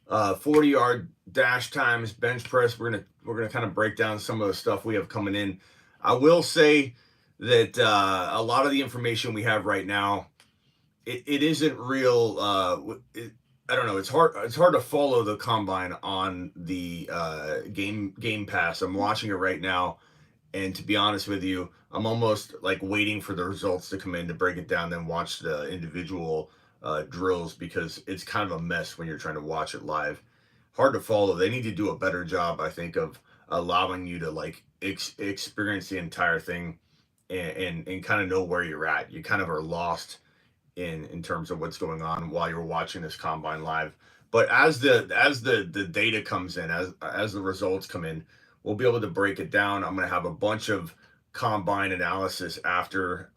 40-yard dash times, bench press. We're gonna kind of break down some of the stuff we have coming in. I will say that a lot of the information we have right now, it isn't real. I don't know. It's hard. It's hard to follow the combine on the Game Pass. I'm watching it right now, and to be honest with you, I'm almost like waiting for the results to come in to break it down, then watch the individual drills, because it's kind of a mess when you're trying to watch it live. Hard to follow. They need to do a better job, I think, of allowing you to like experience the entire thing and kind of know where you're at. You kind of are lost in terms of what's going on while you're watching this combine live. But as the data comes in, as the results come in, we'll be able to break it down. I'm going to have a bunch of combine analysis after,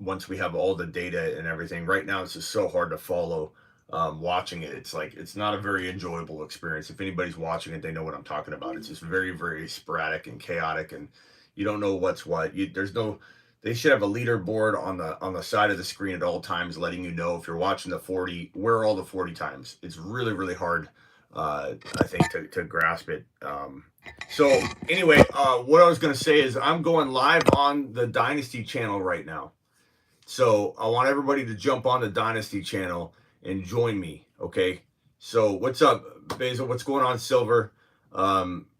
once we have all the data and everything. Right now, it's just so hard to follow watching it. It's like, it's not a very enjoyable experience. If anybody's watching it, they know what I'm talking about. It's just very, very sporadic and chaotic, and you don't know what's what. There's no, they should have a leaderboard on the side of the screen at all times, letting you know if you're watching the 40, where are all the 40 times. It's really, really hard, I think, to grasp it. So anyway, what I was going to say is I'm going live on the Dynasty channel right now. So I want everybody to jump on the Dynasty channel and join me, okay? So what's up, Basil? What's going on, Silver?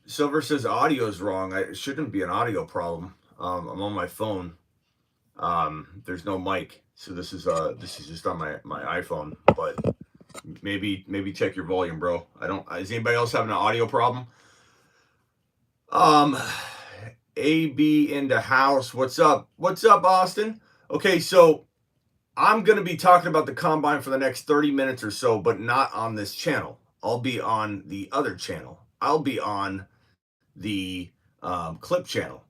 Silver says audio is wrong. It shouldn't be an audio problem. I'm on my phone. There's no mic, so this is just on my iPhone. But maybe check your volume, bro. I don't. Is anybody else having an audio problem? AB in the house. What's up? What's up, Austin? Okay, so I'm going to be talking about the combine for the next 30 minutes or so, but not on this channel. I'll be on the other channel. I'll be on the clip channel.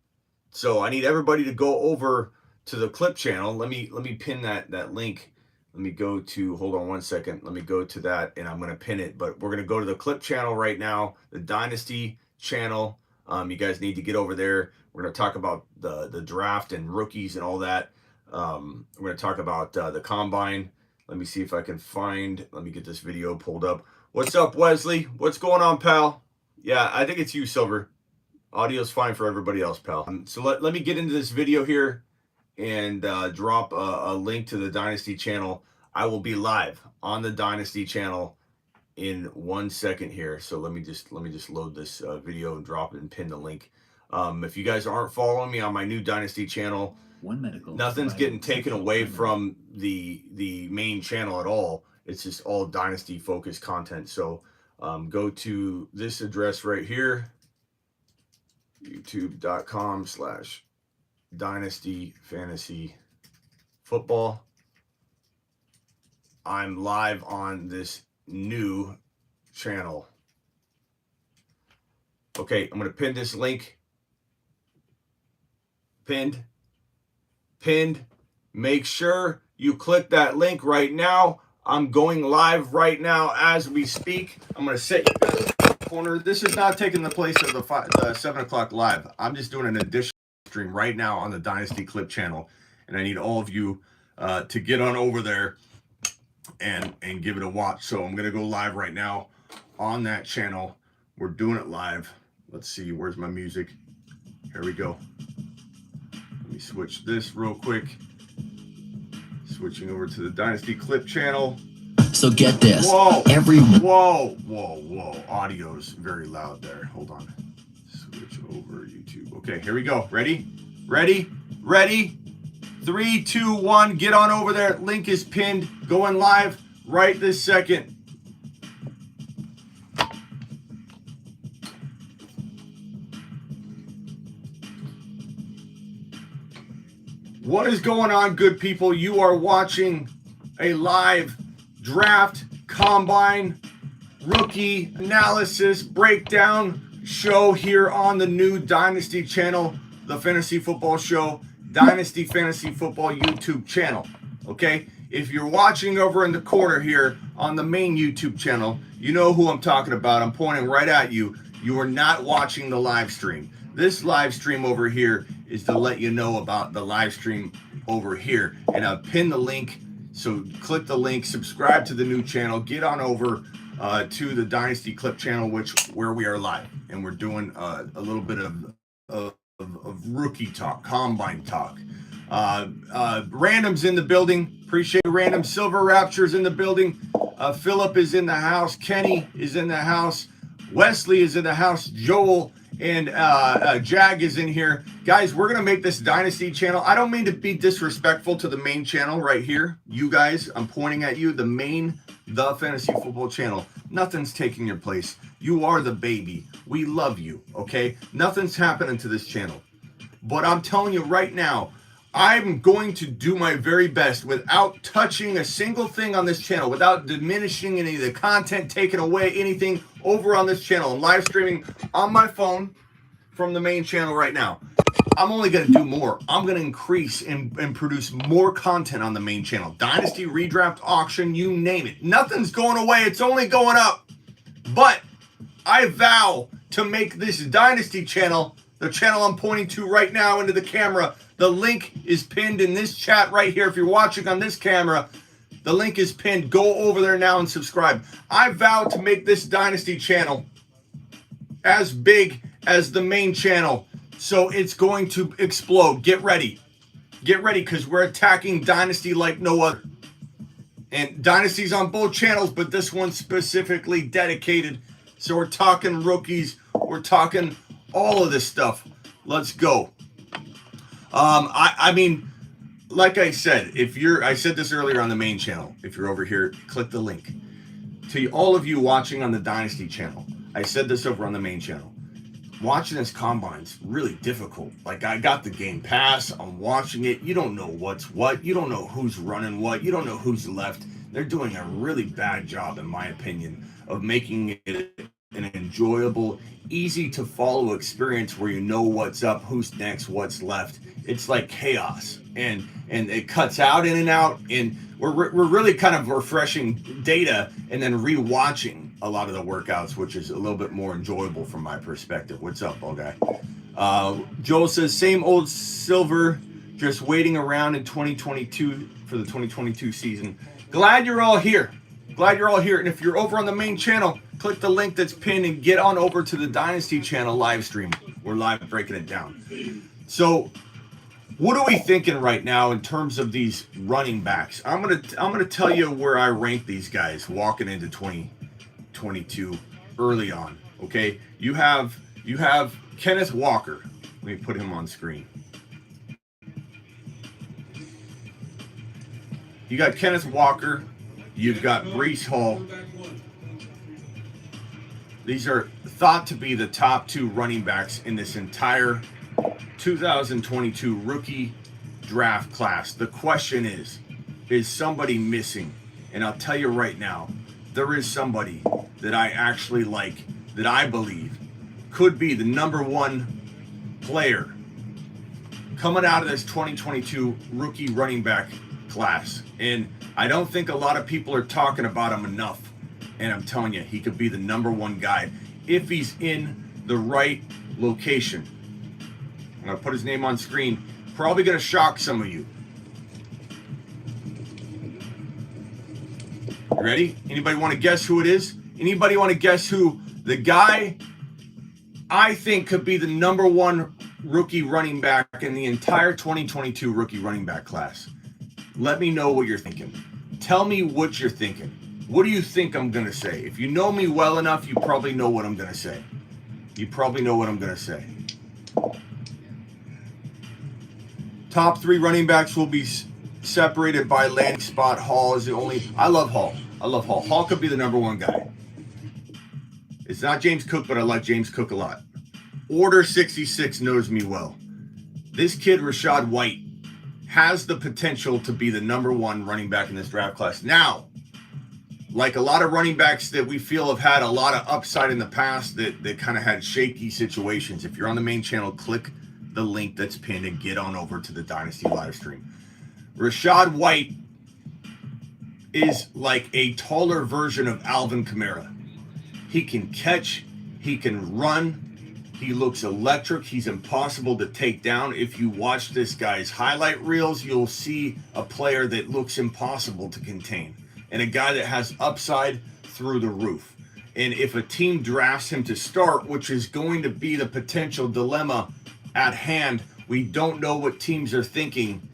So I need everybody to go over to the clip channel. Let me pin that link. Let me go to, hold on one second. Let me go to that, and I'm going to pin it. But we're going to go to the clip channel right now, the Dynasty channel. You guys need to get over there. We're going to talk about the draft and rookies and all that. We're going to talk about the combine. Let me see if I can find, let me get this video pulled up. What's up, Wesley? What's going on, pal? Yeah, I think it's you, Silver. Audio's fine for everybody else, pal. So let me get into this video here and drop a link to the Dynasty channel. I will be live on the Dynasty channel in 1 second here. So let me just load this video and drop it and pin the link. If you guys aren't following me on my new Dynasty channel, nothing's getting taken away from the main channel at all. It's just all Dynasty focused content. So go to this address right here, youtube.com/Dynasty Fantasy Football. I'm live on this new channel. Okay, I'm going to pin this link. Pinned. Make sure you click that link right now. I'm going live right now as we speak. I'm going to set you guys in the corner. This is not taking the place of the 7 o'clock live. I'm just doing an additional stream right now on the Dynasty Clip channel, and I need all of you to get on over there and give it a watch. So I'm going to go live right now on that channel. We're doing it live. Let's see, where's my music? Here we go. Let me switch this real quick. Switching over to the Dynasty Clip channel. So get this. Whoa. Whoa. Audio's very loud there. Hold on. Switch over YouTube. Okay, here we go. Ready? 3, 2, 1. Get on over there. Link is pinned. Going live right this second. What is going on, good people? You are watching a live draft, combine, rookie analysis breakdown show here on the new Dynasty channel, the Fantasy Football Show, Dynasty Fantasy Football YouTube channel. Okay, if you're watching over in the corner here on the main YouTube channel, you know who I'm talking about. I'm pointing right at you. You are not watching the live stream. This live stream over here is to let you know about the live stream over here. And I've pinned the link. So click the link, subscribe to the new channel, get on over to the Dynasty Clip channel, where we are live, and we're doing a little bit of rookie talk, combine talk. Random's in the building. Appreciate Random. Silver Rapture's in the building. Philip is in the house. Kenny is in the house. Wesley is in the house. Joel and Jag is in here. Guys, we're going to make this Dynasty channel. I don't mean to be disrespectful to the main channel right here. You guys, I'm pointing at you. The Fantasy Football channel. Nothing's taking your place. You are the baby. We love you, okay? Nothing's happening to this channel. But I'm telling you right now, I'm going to do my very best without touching a single thing on this channel, without diminishing any of the content, taking away anything over on this channel. I'm live streaming on my phone from the main channel right now. I'm only going to do more. I'm going to increase and produce more content on the main channel. Dynasty, redraft, auction, you name it. Nothing's going away. It's only going up. But I vow to make this Dynasty channel, the channel I'm pointing to right now into the camera. The link is pinned in this chat right here. If you're watching on this camera, the link is pinned. Go over there now and subscribe. I vow to make this Dynasty channel as big as the main channel. So it's going to explode. Get ready. Get ready, because we're attacking Dynasty like no other. And Dynasty's on both channels, but this one's specifically dedicated. So we're talking rookies. We're talking all of this stuff. Let's go. I mean, like I said, I said this earlier on the main channel. If you're over here, click the link. To all of you watching on the Dynasty channel, I said this over on the main channel. Watching this combine's really difficult. Like, I got the Game Pass. I'm watching it. You don't know what's what. You don't know who's running what. You don't know who's left. They're doing a really bad job, in my opinion, of making it an enjoyable, easy to follow experience where you know what's up, who's next, what's left. It's like chaos, and it cuts out in and out, and we're really kind of refreshing data and then rewatching a lot of the workouts, which is a little bit more enjoyable from my perspective. What's up, old guy? Joel says, same old Silver, just waiting around in 2022 for the 2022 season. Glad you're all here. Glad you're all here. And if you're over on the main channel, click the link that's pinned and get on over to the Dynasty channel live stream. We're live breaking it down. So what are we thinking right now in terms of these running backs? I'm gonna tell you where I rank these guys walking into 2022 early on. Okay, you have Kenneth Walker. Let me put him on screen. You got Kenneth Walker. You've got Breece Hall. These are thought to be the top two running backs in this entire 2022 rookie draft class. The question is somebody missing? And I'll tell you right now, there is somebody that I actually like, that I believe could be the number one player coming out of this 2022 rookie running back class. And I don't think a lot of people are talking about him enough. And I'm telling you, he could be the number one guy if he's in the right location. I'm going to put his name on screen. Probably going to shock some of you. You ready? Anybody want to guess who it is? Anybody want to guess who the guy I think could be the number one rookie running back in the entire 2022 rookie running back class? Let me know what you're thinking. Tell me what you're thinking. What do you think I'm going to say? If you know me well enough, you probably know what I'm going to say. You probably know what I'm going to say. Top three running backs will be separated by landing spot. Hall is the only. I love Hall. I love Hall. Hall could be the number one guy. It's not James Cook, but I like James Cook a lot. Order 66 knows me well. This kid, Rashad White, has the potential to be the number one running back in this draft class. Now, like a lot of running backs that we feel have had a lot of upside in the past that kind of had shaky situations, if you're on the main channel, click the link that's pinned and get on over to the Dynasty live stream. Rashad White is like a taller version of Alvin Kamara. He can catch, he can run, he looks electric, he's impossible to take down. If you watch this guy's highlight reels, you'll see a player that looks impossible to contain, and a guy that has upside through the roof. And if a team drafts him to start, which is going to be the potential dilemma at hand, we don't know what teams are thinking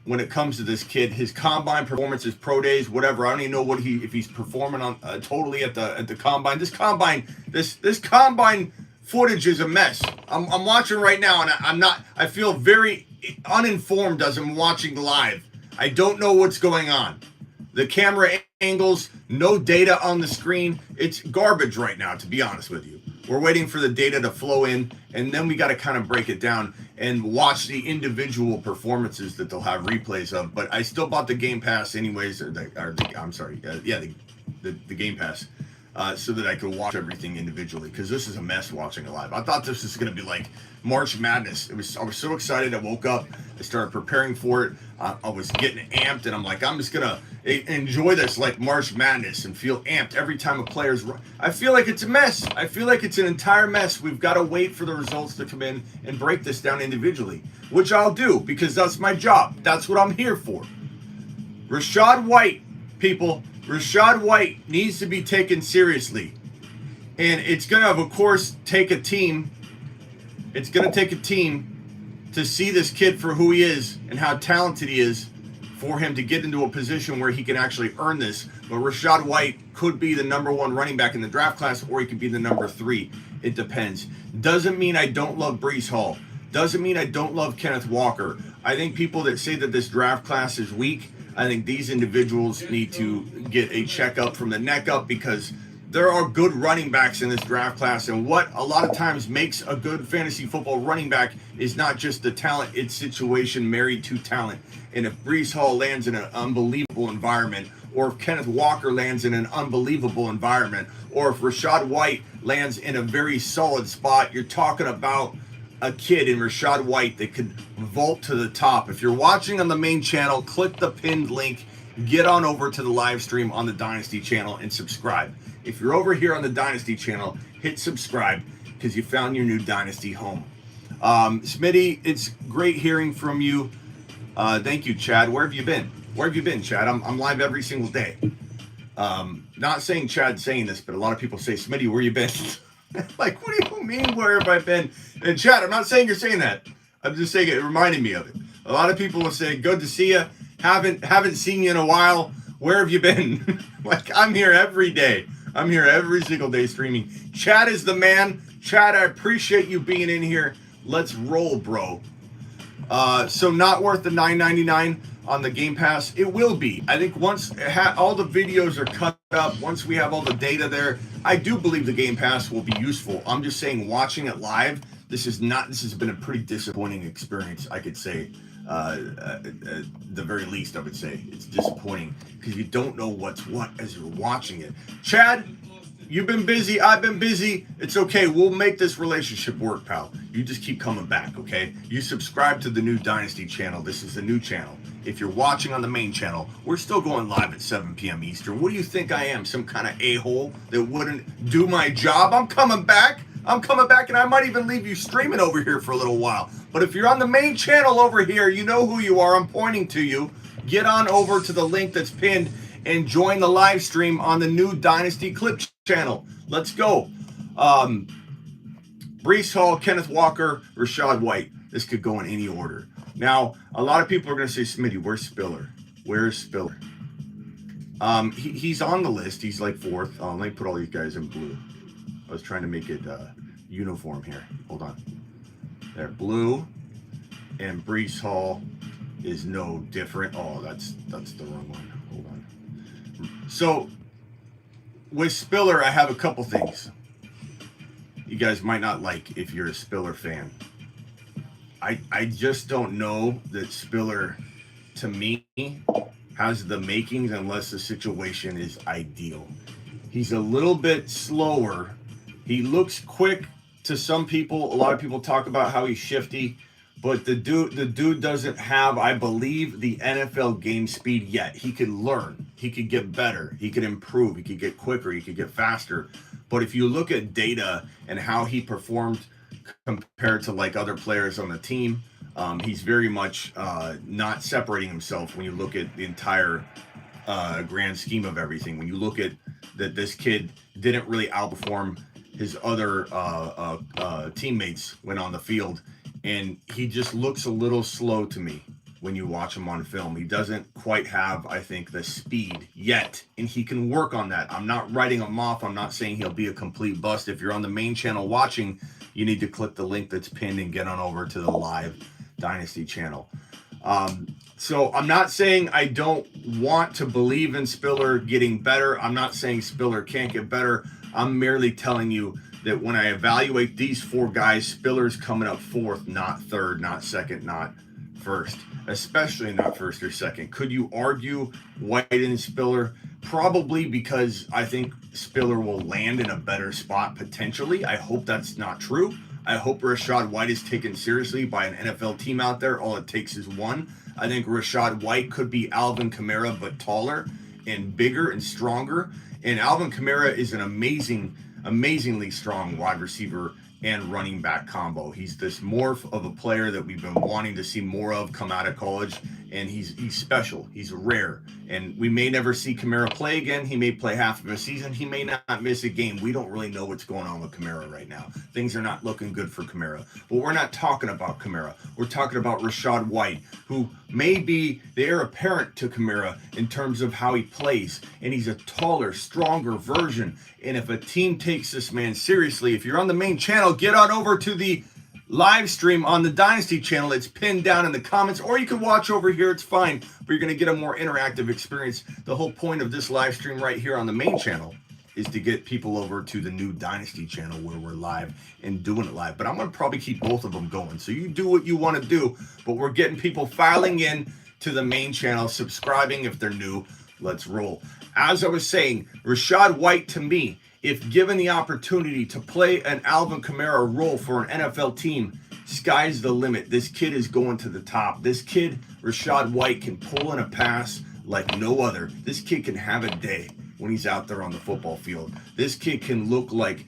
when it comes to this kid. His combine performance, his pro days, whatever. I don't even know what if he's performing on totally at the combine. This combine footage is a mess. I'm watching right now, and I feel very uninformed as I'm watching live. I don't know what's going on. The camera angles, no data on the screen. It's garbage right now, to be honest with you. We're waiting for the data to flow in, and then we got to kind of break it down and watch the individual performances that they'll have replays of. But I still bought the Game Pass anyways, the Game Pass, so that I could watch everything individually, because this is a mess watching it live. I thought this was going to be like March Madness. I was so excited. I woke up, I started preparing for it. I was getting amped, and I'm like, I'm just going to enjoy this like March Madness and feel amped every time a player's run. I feel like it's a mess. I feel like it's an entire mess. We've got to wait for the results to come in and break this down individually, which I'll do, because that's my job. That's what I'm here for. Rashad White, people, Rashad White needs to be taken seriously. And it's going to, of course, take a team. It's going to take a team to see this kid for who he is and how talented he is, for him to get into a position where he can actually earn this. But Rashad White could be the #1 running back in the draft class, or he could be the #3. It depends. Doesn't mean I don't love Breece Hall. Doesn't mean I don't love Kenneth Walker. I think people that say that this draft class is weak, I think these individuals need to get a checkup from the neck up, because there are good running backs in this draft class, and what a lot of times makes a good fantasy football running back is not just the talent, it's situation married to talent. And if Breece Hall lands in an unbelievable environment, or if Kenneth Walker lands in an unbelievable environment, or if Rashad White lands in a very solid spot, you're talking about a kid in Rashad White that could vault to the top. If you're watching on the main channel, click the pinned link, get on over to the live stream on the Dynasty channel and subscribe. If you're over here on the Dynasty channel, hit subscribe, because you found your new Dynasty home. Smitty, it's great hearing from you. Thank you, Chad. Where have you been? Where have you been, Chad? I'm live every single day. Not saying Chad's saying this, but a lot of people say, Smitty, where you been? Like, what do you mean, where have I been? And Chad, I'm not saying you're saying that. I'm just saying it reminded me of it. A lot of people will say, good to see you. Haven't seen you in a while. Where have you been? Like, I'm here every day. I'm here every single day streaming. Chad is the man. Chad, I appreciate you being in here. Let's roll, bro. So not worth the $9.99 on the Game Pass. It will be. I think once all the videos are cut up, once we have all the data there, I do believe the Game Pass will be useful. I'm just saying, watching it live, this has been a pretty disappointing experience, I could say. At the very least, I would say it's disappointing, because you don't know what's what as you're watching it. Chad, you've been busy. I've been busy. It's okay. We'll make this relationship work, pal. You just keep coming back, okay? You subscribe to the new Dynasty channel. This is the new channel. If you're watching on the main channel, we're still going live at 7 p.m. Eastern. What do you think I am? Some kind of a-hole that wouldn't do my job? I'm coming back. And I might even leave you streaming over here for a little while. But if you're on the main channel over here, you know who you are. I'm pointing to you. Get on over to the link that's pinned and join the live stream on the new Dynasty Clip channel. Let's go. Breece Hall, Kenneth Walker, Rashad White. This could go in any order. Now, a lot of people are going to say, Smitty, where's Spiller? Where's Spiller? He's on the list. He's like 4th. Let me put all these guys in blue. I was trying to make it uniform here. Hold on. There, blue, and Breece Hall is no different. Oh, that's the wrong one. Hold on. So with Spiller, I have a couple things you guys might not like if you're a Spiller fan. I just don't know that Spiller, to me, has the makings unless the situation is ideal. He's a little bit slower. He looks quick to some people. A lot of people talk about how he's shifty, but the dude doesn't have, I believe, the NFL game speed yet. He could learn. He could get better. He could improve. He could get quicker. He could get faster. But if you look at data and how he performed compared to like other players on the team, he's very much not separating himself when you look at the entire grand scheme of everything. When you look at that this kid didn't really outperform his other teammates when on the field, and he just looks a little slow to me when you watch him on film. He doesn't quite have, I think, the speed yet, and he can work on that. I'm not writing him off. I'm not saying he'll be a complete bust. If you're on the main channel watching, you need to click the link that's pinned and get on over to the live Dynasty channel. So I'm not saying I don't want to believe in Spiller getting better. I'm not saying Spiller can't get better. I'm merely telling you that when I evaluate these four guys, Spiller's coming up fourth, not third, not second, not first, especially not first or second. Could you argue White and Spiller? Probably, because I think Spiller will land in a better spot potentially. I hope that's not true. I hope Rashad White is taken seriously by an NFL team out there. All it takes is one. I think Rashad White could be Alvin Kamara, but taller and bigger and stronger. And Alvin Kamara is an amazingly strong wide receiver and running back combo. He's this morph of a player that we've been wanting to see more of come out of college, and he's special. He's rare, and we may never see Kamara play again. He may play half of a season. He may not miss a game. We don't really know what's going on with Kamara right now. Things are not looking good for Kamara, but we're not talking about Kamara. We're talking about Rashad White, who may be the heir apparent to Kamara in terms of how he plays, and he's a taller, stronger version. And if a team takes this man seriously, if you're on the main channel, get on over to the live stream on the Dynasty channel. It's pinned down in the comments, or you can watch over here. It's fine, but you're going to get a more interactive experience. The whole point of this live stream right here on the main channel is to get people over to the new Dynasty channel where we're live and doing it live. But I'm going to probably keep both of them going. So you do what you want to do, but we're getting people filing in to the main channel, subscribing if they're new. Let's roll. As I was saying, Rashad White, to me, if given the opportunity to play an Alvin Kamara role for an NFL team, sky's the limit. This kid is going to the top. This kid, Rashad White, can pull in a pass like no other. This kid can have a day when he's out there on the football field. This kid can look like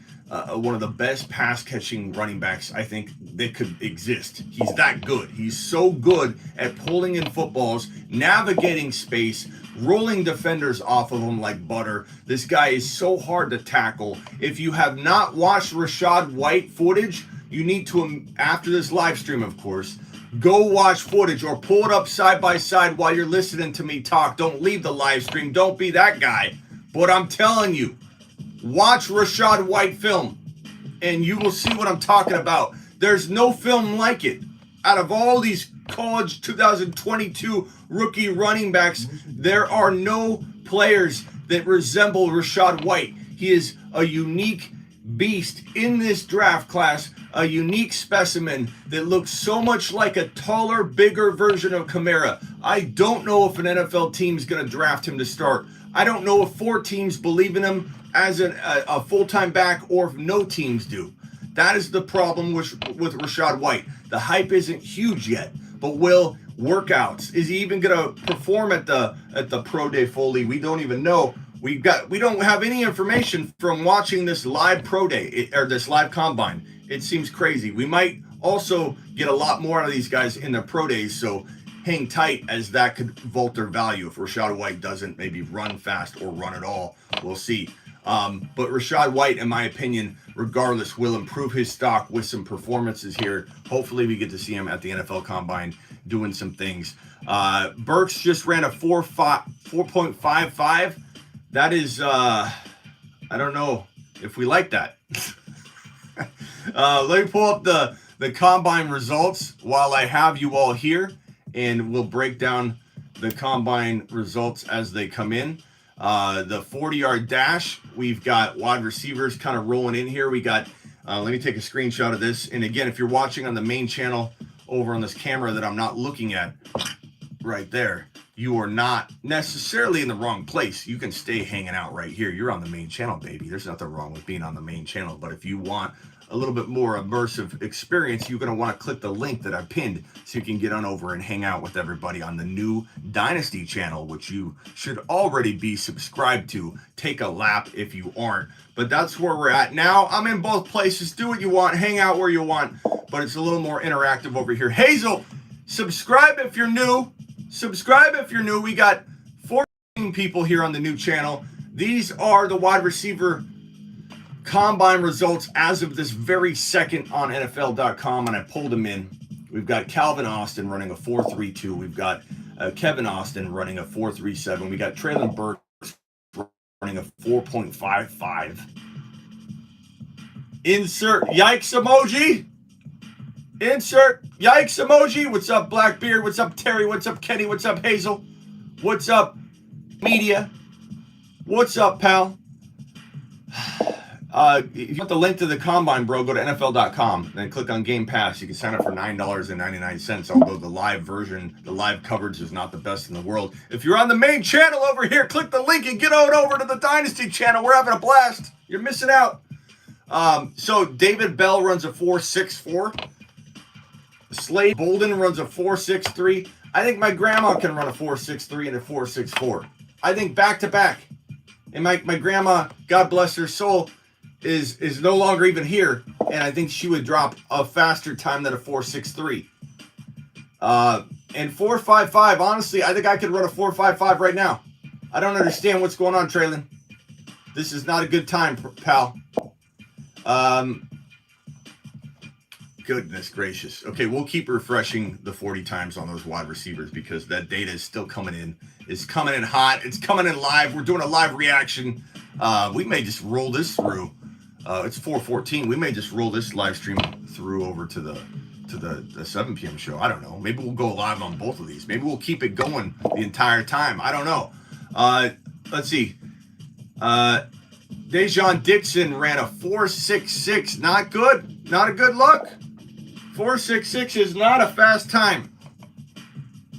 one of the best pass-catching running backs I think that could exist. He's that good. He's so good at pulling in footballs, navigating space, rolling defenders off of him like butter. This guy is so hard to tackle. If you have not watched Rashad White footage, you need to, after this live stream, of course, go watch footage or pull it up side by side while you're listening to me talk. Don't leave the live stream. Don't be that guy. But I'm telling you, watch Rashad White film, and you will see what I'm talking about. There's no film like it. Out of all these college 2022 rookie running backs, there are no players that resemble Rashad White. He is a unique beast in this draft class, a unique specimen that looks so much like a taller, bigger version of Kamara. I don't know if an NFL team is going to draft him to start. I don't know if 4 teams believe in him as a full-time back, or if no teams do. That is the problem with Rashad White. The hype isn't huge yet, but will workouts? Is he even going to perform at the Pro Day fully? We don't even know. We don't have any information from watching this live Pro Day or this live combine. It seems crazy. We might also get a lot more out of these guys in the Pro Days, so hang tight, as that could vault their value if Rashad White doesn't maybe run fast or run at all. We'll see. But Rashad White, in my opinion, regardless, will improve his stock with some performances here. Hopefully we get to see him at the NFL Combine doing some things. Burks just ran a 4.55. That is, I don't know if we like that. Let me pull up the Combine results while I have you all here, and we'll break down the Combine results as they come in. The 40-yard dash, we've got wide receivers kind of rolling in here. We got, let me take a screenshot of this. And again, if you're watching on the main channel over on this camera that I'm not looking at right there, you are not necessarily in the wrong place. You can stay hanging out right here. You're on the main channel, baby. There's nothing wrong with being on the main channel. But if you want a little bit more immersive experience, you're going to want to click the link that I pinned so you can get on over and hang out with everybody on the new Dynasty channel, which you should already be subscribed to. Take a lap if you aren't. But that's where we're at now. I'm in both places. Do what you want. Hang out where you want. But it's a little more interactive over here. Hazel, subscribe if you're new. Subscribe if you're new. We got 14 people here on the new channel. These are the wide receiver combine results as of this very second on NFL.com, and I pulled them in. We've got Calvin Austin running a 4.32. We've got Kevin Austin running a 4.37. We got Traylon Burks running a 4.55. Insert yikes emoji. Insert yikes emoji. What's up, Blackbeard? What's up, Terry? What's up, Kenny? What's up, Hazel? What's up, media? What's up, pal? If you want the link to the combine, bro, go to NFL.com, then click on Game Pass. You can sign up for $9.99, although the live version, the live coverage is not the best in the world. If you're on the main channel over here, click the link and get on over to the Dynasty channel. We're having a blast. You're missing out. So David Bell runs a 4.64. Slade Bolden runs a 4.63. I think my grandma can run a 4.63 and a 4.64. I think back-to-back. And my grandma, God bless her soul, is no longer even here, and I think she would drop a faster time than a 4.63. And 4.55, honestly, I think I could run a 4.55 right now. I don't understand what's going on, Traylon. This is not a good time, pal. Goodness gracious. Okay, we'll keep refreshing the 40 times on those wide receivers because that data is still coming in. It's coming in hot. It's coming in live. We're doing a live reaction. We may just roll this through. It's 4:14. We may just roll this live stream through over to the 7 p.m. show. I don't know. Maybe we'll go live on both of these. Maybe we'll keep it going the entire time. I don't know. Let's see. Dejon Dixon ran a 4.66. Not good. Not a good look. 4.66 is not a fast time.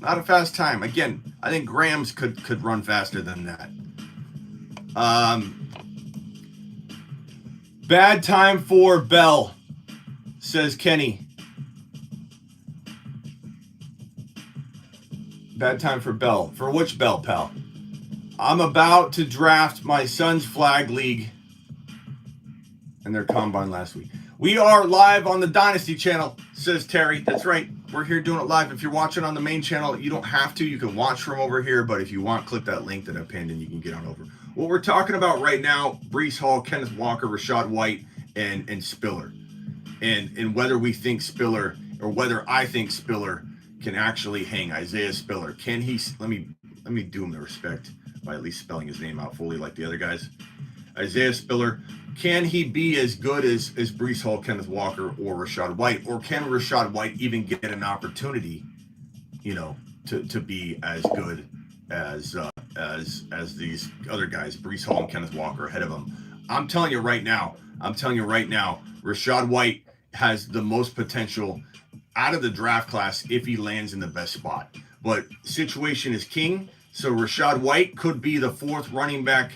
Not a fast time. Again, I think Grams could run faster than that. Bad time for Bell, says Kenny. Bad time for Bell. For which Bell, pal? I'm about to draft my son's flag league and their combine last week. We are live on the Dynasty channel, says Terry. That's right. We're here doing it live. If you're watching on the main channel, you don't have to. You can watch from over here, but if you want, click that link that I pinned and you can get on over. What we're talking about right now, Breece Hall, Kenneth Walker, Rashad White, and Spiller. And whether we think Spiller, or whether I think Spiller can actually hang. Isaiah Spiller. Can he, let me do him the respect by at least spelling his name out fully like the other guys. Isaiah Spiller. Can he be as good as Breece Hall, Kenneth Walker, or Rashad White? Or can Rashad White even get an opportunity, to be as good as these other guys, Breece Hall and Kenneth Walker ahead of him? I'm telling you right now, Rashad White has the most potential out of the draft class if he lands in the best spot. But situation is king, so Rashad White could be the fourth running back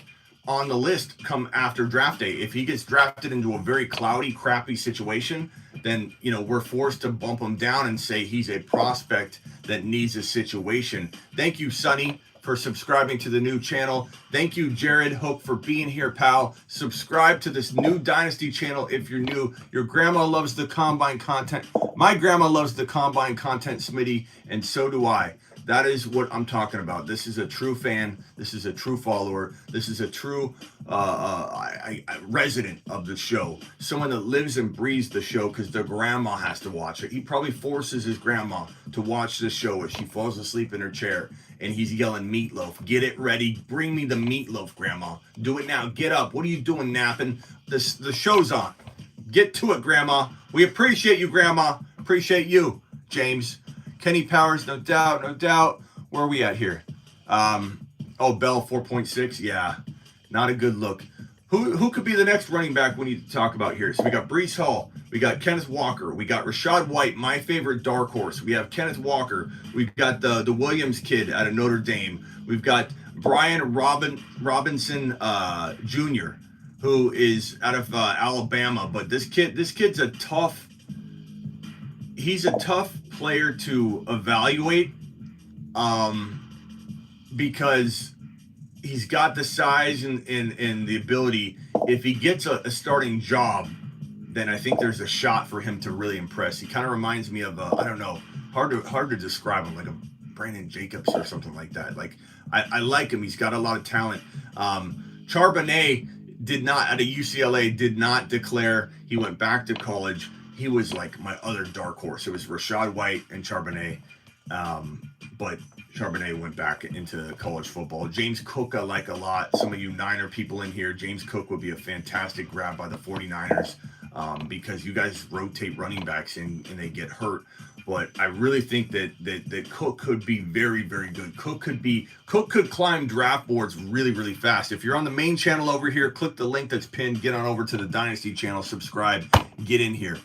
on the list come after draft day. If he gets drafted into a very cloudy, crappy situation, then, we're forced to bump him down and say he's a prospect that needs a situation. Thank you, Sonny, for subscribing to the new channel. Thank you, Jared Hook, for being here, pal. Subscribe to this new Dynasty channel if you're new. Your grandma loves the combine content. My grandma loves the combine content, Smitty, and so do I. That is what I'm talking about. This is a true fan. This is a true follower. This is a true resident of the show. Someone that lives and breathes the show because their grandma has to watch it. He probably forces his grandma to watch this show as she falls asleep in her chair. And he's yelling, meatloaf, get it ready. Bring me the meatloaf, grandma. Do it now. Get up. What are you doing, napping? The show's on. Get to it, grandma. We appreciate you, grandma. Appreciate you, James. Kenny Powers, no doubt. Where are we at here? Bell 4.6. Yeah, not a good look. Who could be the next running back we need to talk about here? So we got Breece Hall, we got Kenneth Walker, we got Rashad White, my favorite dark horse. We have Kenneth Walker, we've got the Williams kid out of Notre Dame. We've got Brian Robinson Jr., who is out of Alabama. But this kid's a tough. He's a tough player to evaluate because he's got the size and the ability. If he gets a starting job, then I think there's a shot for him to really impress. He kind of reminds me of I don't know, hard to describe him, like a Brandon Jacobs or something like that. Like I like him. He's got a lot of talent. Charbonnet did not, at a UCLA, did not declare. He went back to college. He was like my other dark horse. It was Rashad White and Charbonnet. But Charbonnet went back into college football. James Cook I like a lot. Some of you Niner people in here, James Cook would be a fantastic grab by the 49ers because you guys rotate running backs and they get hurt. But I really think that Cook could be very, very good. Cook could climb draft boards really, really fast. If you're on the main channel over here, click the link that's pinned. Get on over to the Dynasty channel, subscribe, get in here.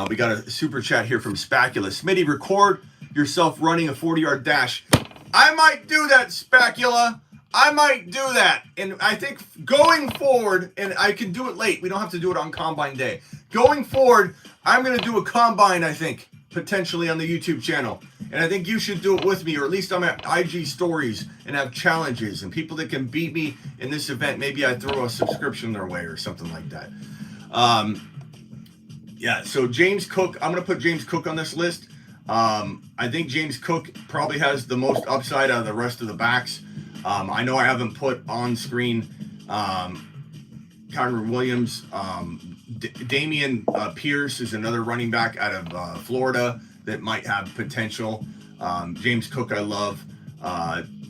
We got a super chat here from Spacula. Smitty, record yourself running a 40-yard dash. I might do that, Spacula. I might do that. And I think going forward, and I can do it late. We don't have to do it on Combine Day. Going forward, I'm going to do a Combine, I think, potentially on the YouTube channel. And I think you should do it with me, or at least I'm at IG stories and have challenges. And people that can beat me in this event, maybe I throw a subscription their way or something like that. Yeah, so James Cook, I'm going to put James Cook on this list. I think James Cook probably has the most upside out of the rest of the backs. I know I haven't put on screen Kyren Williams. Damian Pierce is another running back out of Florida that might have potential. James Cook I love.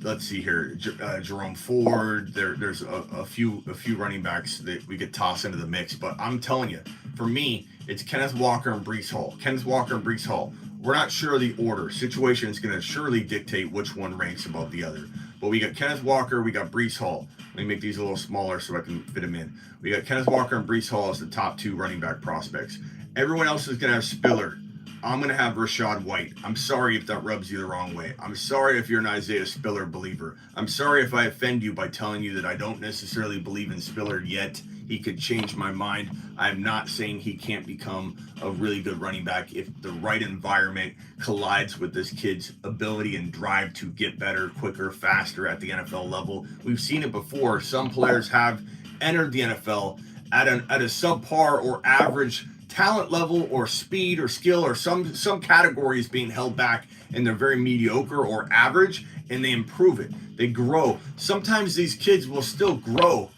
Let's see here, Jerome Ford. There's a few running backs that we could toss into the mix. But I'm telling you, for me, it's Kenneth Walker and Breece Hall. Kenneth Walker and Breece Hall. We're not sure of the order. Situation is going to surely dictate which one ranks above the other. But we got Kenneth Walker, we got Breece Hall. Let me make these a little smaller so I can fit them in. We got Kenneth Walker and Breece Hall as the top two running back prospects. Everyone else is going to have Spiller. I'm going to have Rashad White. I'm sorry if that rubs you the wrong way. I'm sorry if you're an Isaiah Spiller believer. I'm sorry if I offend you by telling you that I don't necessarily believe in Spiller yet. He could change my mind. I'm not saying he can't become a really good running back if the right environment collides with this kid's ability and drive to get better, quicker, faster at the NFL level. We've seen it before. Some players have entered the NFL at a subpar or average talent level or speed or skill or some categories being held back, and they're very mediocre or average, and they improve it. They grow. Sometimes these kids will still grow,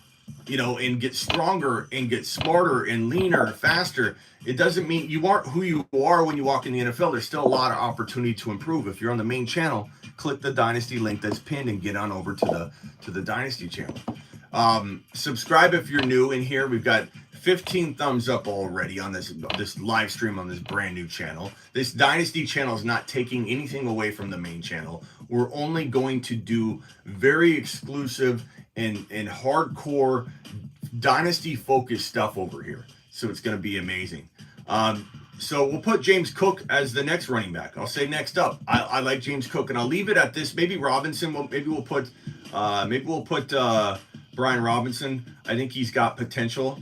and get stronger and get smarter and leaner and faster. It doesn't mean you aren't who you are when you walk in the NFL. There's still a lot of opportunity to improve. If you're on the main channel, click the Dynasty link that's pinned and get on over to the Dynasty channel. Subscribe if you're new in here. We've got 15 thumbs up already on this live stream on this brand new channel. This Dynasty channel is not taking anything away from the main channel. We're only going to do very exclusive and hardcore Dynasty focused stuff over here. So it's going to be amazing. So we'll put James Cook as the next running back. I'll say next up. I like James Cook, and I'll leave it at this. Maybe Robinson. Maybe we'll put Brian Robinson. I think he's got potential.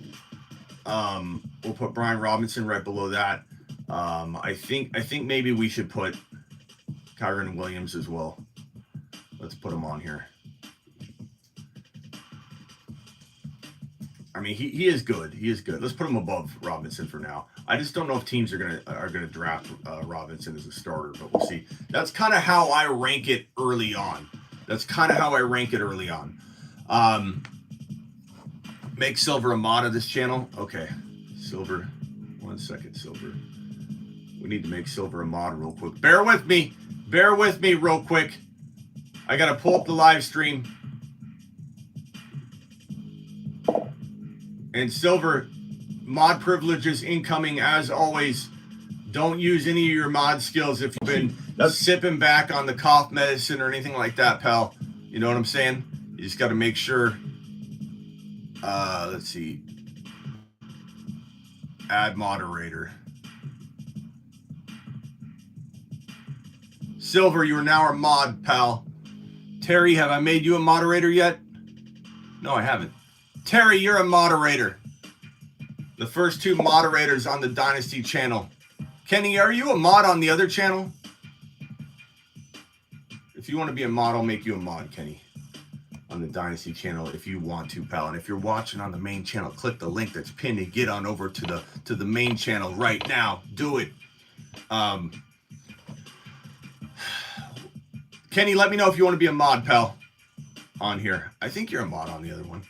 We'll put Brian Robinson right below that. I think maybe we should put Kyren Williams as well. Let's put him on here. I mean, he is good. He is good. Let's put him above Robinson for now. I just don't know if teams are gonna draft Robinson as a starter, but we'll see. That's kind of how I rank it early on. Make Silver a mod of this channel. Okay, Silver. 1 second, Silver. We need to make Silver a mod real quick. Bear with me real quick. I gotta pull up the live stream. And Silver, mod privileges incoming as always. Don't use any of your mod skills if you've been sipping back on the cough medicine or anything like that, pal. You know what I'm saying? You just got to make sure. Let's see. Add moderator. Silver, you are now our mod, pal. Terry, have I made you a moderator yet? No, I haven't. Terry, you're a moderator. The first two moderators on the Dynasty channel. Kenny, are you a mod on the other channel? If you want to be a mod, I'll make you a mod, Kenny, on the Dynasty channel if you want to, pal. And if you're watching on the main channel, click the link that's pinned and get on over to the main channel right now. Do it. Kenny, let me know if you want to be a mod, pal, on here. I think you're a mod on the other one.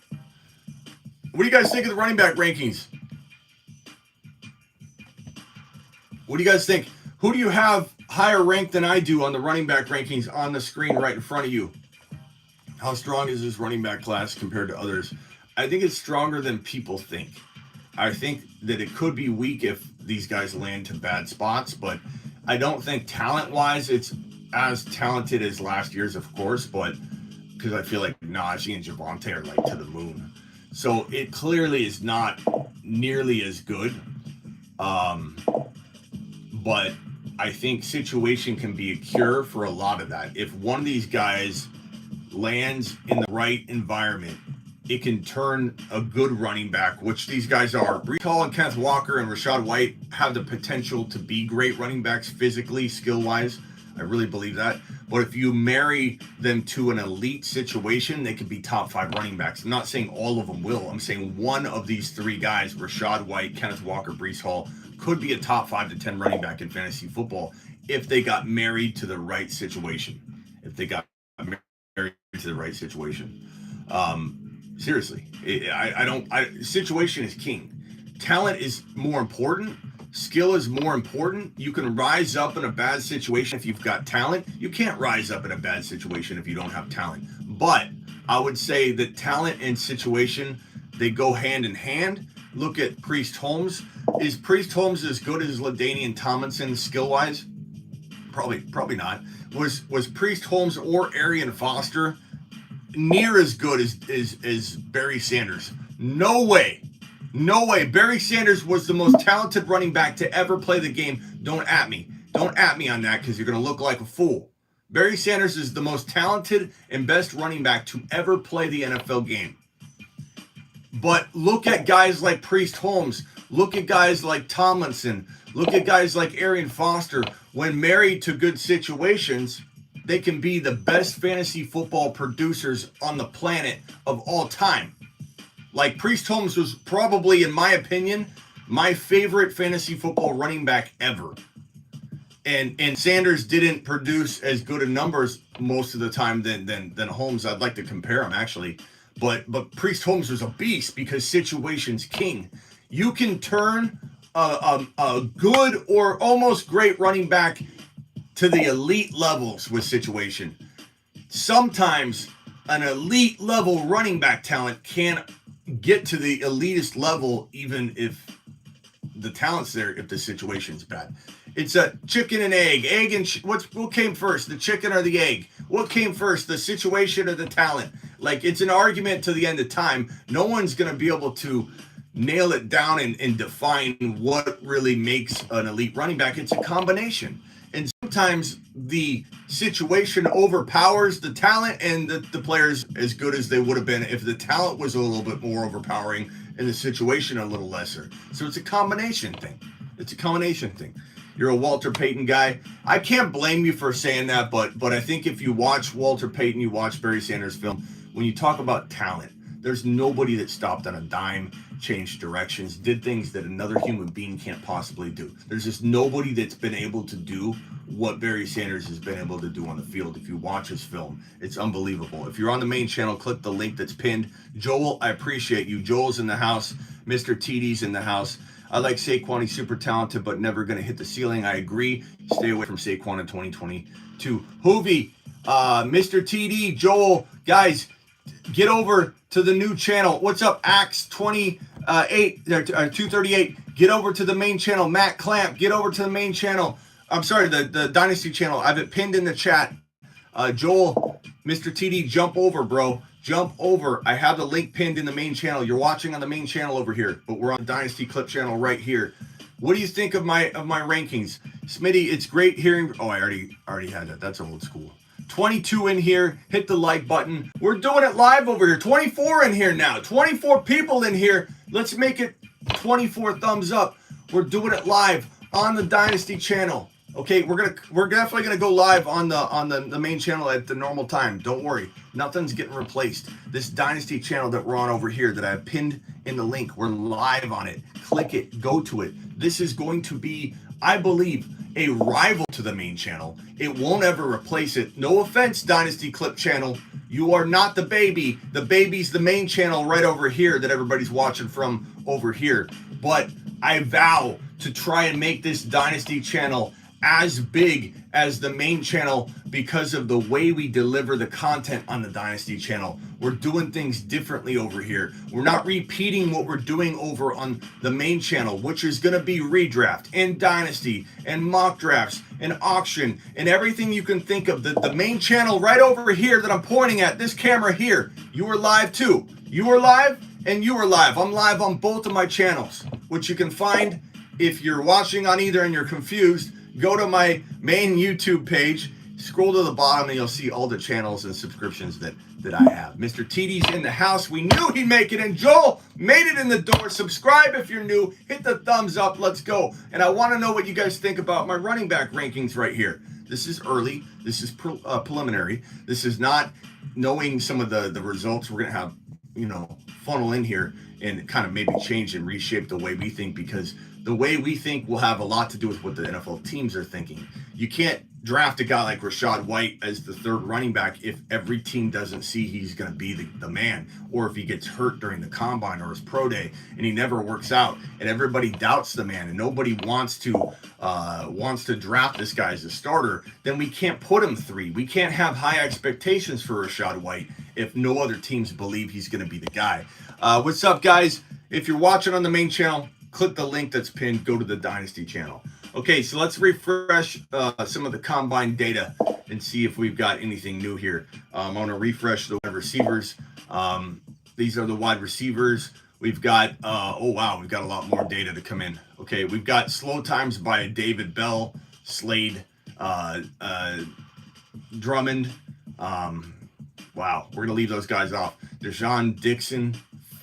What do you guys think of the running back rankings? What do you guys think? Who do you have higher ranked than I do on the running back rankings on the screen right in front of you? How strong is this running back class compared to others? I think it's stronger than people think. I think that it could be weak if these guys land to bad spots, but I don't think talent-wise it's as talented as last year's, of course, but because I feel like Najee and Javonte are like to the moon. So it clearly is not nearly as good. But I think situation can be a cure for a lot of that. If one of these guys lands in the right environment, it can turn a good running back, which these guys are. Breece Hall and Kenneth Walker and Rashad White have the potential to be great running backs physically, skill-wise. I really believe that. But if you marry them to an elite situation, they could be top 5 running backs. I'm not saying all of them will. I'm saying one of these 3 guys, Rashad White, Kenneth Walker, Breece Hall, could be a top 5 to 10 running back in fantasy football if they got married to the right situation. If they got married to the right situation. Seriously, situation is king. Talent is more important. Skill is more important. You can rise up in a bad situation if you've got talent. You can't rise up in a bad situation if you don't have talent. But I would say that talent and situation, they go hand in hand. Look at Priest Holmes. Is Priest Holmes as good as LaDainian Tomlinson skill-wise? Probably not. Was Priest Holmes or Arian Foster near as good as Barry Sanders? No way. No way. Barry Sanders was the most talented running back to ever play the game. Don't at me. Don't at me on that because you're going to look like a fool. Barry Sanders is the most talented and best running back to ever play the NFL game. But look at guys like Priest Holmes. Look at guys like Tomlinson. Look at guys like Arian Foster. When married to good situations, they can be the best fantasy football producers on the planet of all time. Like Priest Holmes was probably, in my opinion, my favorite fantasy football running back ever. And Sanders didn't produce as good of numbers most of the time than Holmes. I'd like to compare them actually. But Priest Holmes was a beast because situation's king. You can turn a good or almost great running back to the elite levels with situation. Sometimes an elite level running back talent can't get to the elitist level even if the talent's there, if the situation's bad. It's a chicken and egg. What came first, the chicken or the egg? What came first, the situation or the talent? Like, it's an argument to the end of time. No one's going to be able to nail it down and define what really makes an elite running back. It's a combination. And sometimes the situation overpowers the talent and the player's as good as they would have been if the talent was a little bit more overpowering and the situation a little lesser. So it's a combination thing. It's a combination thing. You're a Walter Payton guy. I can't blame you for saying that, but I think if you watch Walter Payton, you watch Barry Sanders film, when you talk about talent, there's nobody that stopped on a dime, changed directions, did things that another human being can't possibly do. There's just nobody that's been able to do what Barry Sanders has been able to do on the field. If you watch his film, it's unbelievable. If you're on the main channel, click the link that's pinned. Joel, I appreciate you. Joel's in the house. Mr. TD's in the house. I like Saquon. He's super talented, but never going to hit the ceiling. I agree. Stay away from Saquon in 2022. Hoovy, Mr. TD, Joel, guys, get over to the new channel. What's up, Axe 238? Get over to the main channel. Matt Clamp, get over to the main channel. I'm sorry, the Dynasty channel. I have it pinned in the chat. Joel, Mr. TD, jump over, bro. Jump over. I have the link pinned in the main channel. You're watching on the main channel over here, but we're on the Dynasty Clip channel right here. What do you think of my rankings? Smitty, it's great hearing. Oh, I already had that. That's old school. 22 in here. Hit the like button. We're doing it live over here. 24 in here now. 24 people in here. Let's make it 24 thumbs up. We're doing it live on the Dynasty channel. Okay, we're definitely gonna go live on the main channel at the normal time. Don't worry, nothing's getting replaced. This Dynasty channel that we're on over here that I have pinned in the link, we're live on it. Click it, go to it. This is going to be, I believe, a rival to the main channel. It won't ever replace it. No offense, Dynasty Clip channel. You are not the baby. The baby's the main channel right over here that everybody's watching from over here. But I vow to try and make this Dynasty channel as big as the main channel because of the way we deliver the content on the Dynasty channel. We're doing things differently over here. We're not repeating what we're doing over on the main channel, which is going to be redraft and Dynasty and mock drafts and auction and everything you can think of. The main channel right over here that I'm pointing at, this camera here, you are live too. You are live and you are live. I'm live on both of my channels, which you can find if you're watching on either and you're confused. Go to my main YouTube page, scroll to the bottom, and you'll see all the channels and subscriptions that I have. Mr. TD's in the house. We knew he'd make it, and Joel made it in the door. Subscribe if you're new. Hit the thumbs up. Let's go. And I want to know what you guys think about my running back rankings right here. This is early. This is preliminary. This is not knowing some of the results. We're going to have, funnel in here and kind of maybe change and reshape the way we think, because the way we think will have a lot to do with what the NFL teams are thinking. You can't draft a guy like Rashad White as the third running back if every team doesn't see he's going to be the man, or if he gets hurt during the combine or his pro day and he never works out and everybody doubts the man and nobody wants to draft this guy as a starter. Then we can't put him 3. We can't have high expectations for Rashad White if no other teams believe he's going to be the guy. What's up, guys? If you're watching on the main channel, click the link that's pinned, go to the Dynasty channel. Okay, so let's refresh some of the combine data and see if we've got anything new here. I'm going to refresh the wide receivers. These are the wide receivers. We've got, oh wow, we've got a lot more data to come in. Okay, we've got slow times by David Bell, Slade, Drummond. Wow, we're going to leave those guys off. Deshaun Dixon,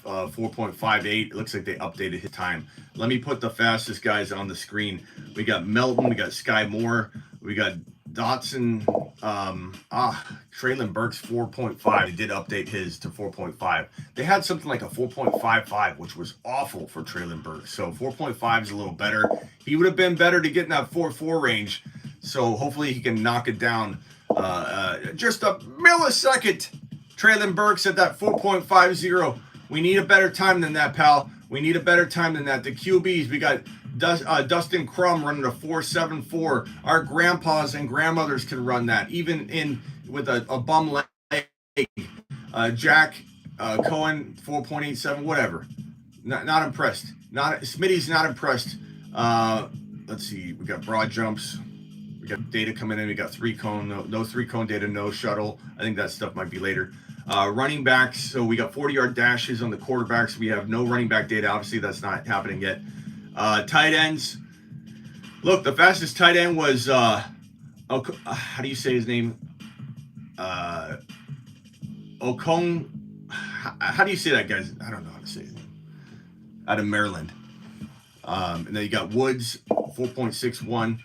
4.58. It looks like they updated his time. Let me put the fastest guys on the screen. We got Melton, we got Sky Moore, we got Dotson, Traylon Burks 4.5. They did update his to 4.5. They had something like a 4.55, which was awful for Traylon Burks. So 4.5 is a little better. He would have been better to get in that 4.4 range. So hopefully he can knock it down just a millisecond. Traylon Burks at that 4.50. We need a better time than that, pal. We need a better time than that. The QBs, we got Dustin Crum running a 4.74. Our grandpas and grandmothers can run that, even in with a bum leg. Jack Cohen 4.87, whatever. Not impressed. Smitty's not impressed. Let's see. We got broad jumps. We got data coming in. We got 3-cone. No 3-cone data. No shuttle. I think that stuff might be later. Running backs, so we got 40-yard dashes on the quarterbacks. We have no running back data. Obviously, that's not happening yet. Tight ends. Look, the fastest tight end was, how do you say his name? Okong. How do you say that, guys? I don't know how to say his name. Out of Maryland. And then you got Woods, 4.61.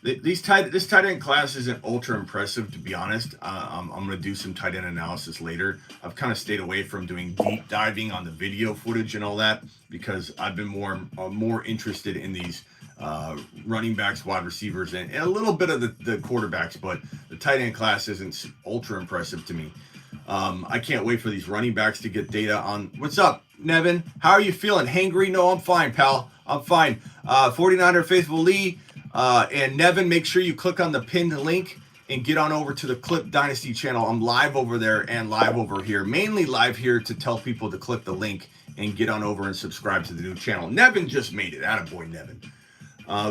This tight end class isn't ultra impressive, to be honest. I'm going to do some tight end analysis later. I've kind of stayed away from doing deep diving on the video footage and all that because I've been more interested in these running backs, wide receivers, and a little bit of the quarterbacks. But the tight end class isn't ultra impressive to me. I can't wait for these running backs to get data on. What's up, Nevin? How are you feeling? Hangry? No, I'm fine, pal. I'm fine. 49er Faithful Lee. And Nevin, make sure you click on the pinned link and get on over to the Clip Dynasty channel. I'm live over there and live over here. Mainly live here to tell people to click the link and get on over and subscribe to the new channel. Nevin just made it. Attaboy, Nevin.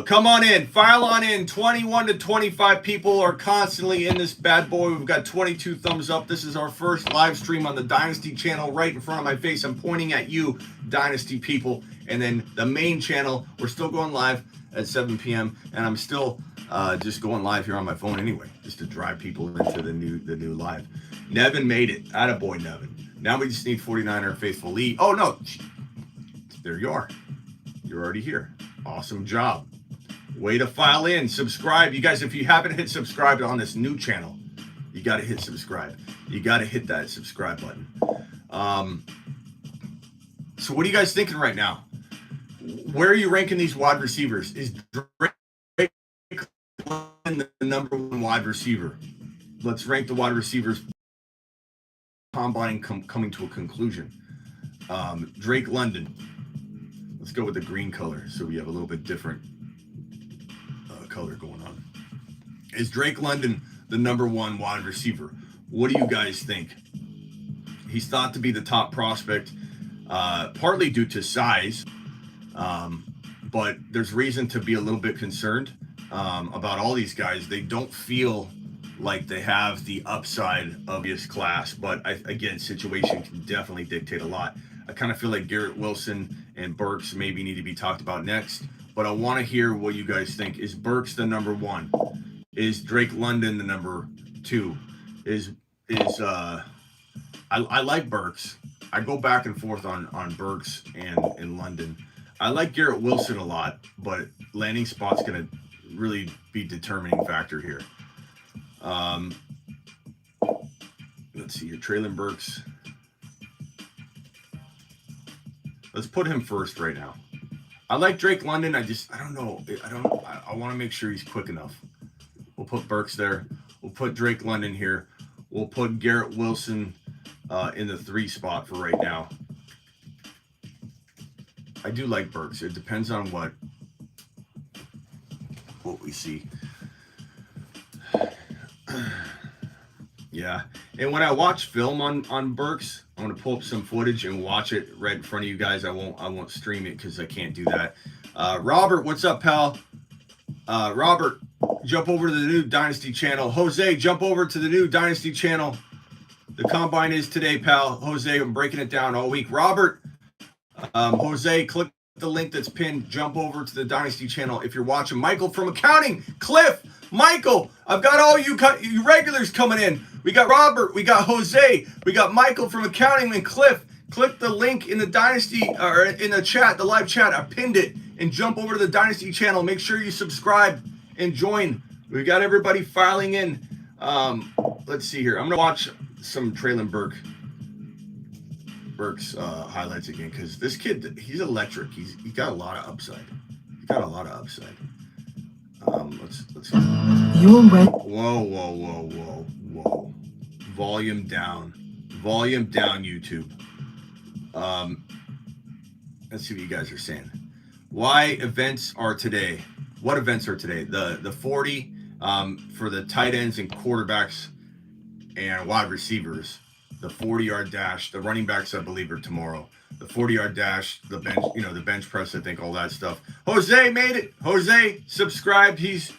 Come on in. File on in. 21 to 25 people are constantly in this bad boy. We've got 22 thumbs up. This is our first live stream on the Dynasty channel right in front of my face. I'm pointing at you, Dynasty people. And then the main channel, we're still going live at 7 p.m. and I'm still just going live here on my phone anyway, just to drive people into the new live. Nevin made it. Attaboy, Nevin. Now we just need 49er Faithful Lee. Oh no, there you are. You're already here. Awesome job. Way to file in. Subscribe, you guys. If you haven't hit subscribe on this new channel, you got to hit subscribe. You got to hit that subscribe button. So what are you guys thinking right now? where are you ranking these wide receivers? Is Drake London the number one wide receiver? Let's rank the wide receivers. Combine coming to a conclusion. Drake London. Let's go with the green color so we have a little bit different color going on. Is Drake London the number one wide receiver? What do you guys think? He's thought to be the top prospect, partly due to size, but there's reason to be a little bit concerned about all these guys. They don't feel like they have the upside of this class, but again, situation can definitely dictate a lot. I kind of feel like Garrett Wilson and Burks maybe need to be talked about next, but I want to hear what you guys think. Is Burks the number one? Is Drake London the number two? I like Burks. I go back and forth on Burks and London. I like Garrett Wilson a lot, but landing spot's going to really be determining factor here. Let's see here. Treylon Burks. Let's put him first right now. I like Drake London. I don't know. I want to make sure he's quick enough. We'll put Burks there. We'll put Drake London here. We'll put Garrett Wilson in the 3 spot for right now. I do like Burks. It depends on what we see. Yeah, and when I watch film on Burks, I'm gonna pull up some footage and watch it right in front of you guys. I won't stream it because I can't do that. Robert, what's up, pal? Robert, jump over to the new Dynasty channel. Jose, jump over to the new Dynasty channel. The combine is today, pal. Jose, I'm breaking it down all week. Robert, Jose, click the link that's pinned. Jump over to the Dynasty channel if you're watching. Michael from accounting. Cliff, Michael, I've got all you regulars coming in. We got Robert, we got Jose, we got Michael from accounting, and Cliff. Click the link in the Dynasty or in the chat, the live chat. I pinned it, and jump over to the Dynasty channel. Make sure you subscribe and join. We got everybody filing in. Let's see here. I'm gonna watch some Treylon Burks highlights again because this kid, he's electric. He's got a lot of upside. He's got a lot of upside. Let's. You're right. Whoa. Volume down, YouTube. Let's see what you guys are saying. Why events are today? What events are today? The 40 for the tight ends and quarterbacks and wide receivers. The 40-yard dash. The running backs, I believe, are tomorrow. The 40-yard dash. The bench, the bench press. I think all that stuff. Jose made it. Jose subscribed. He's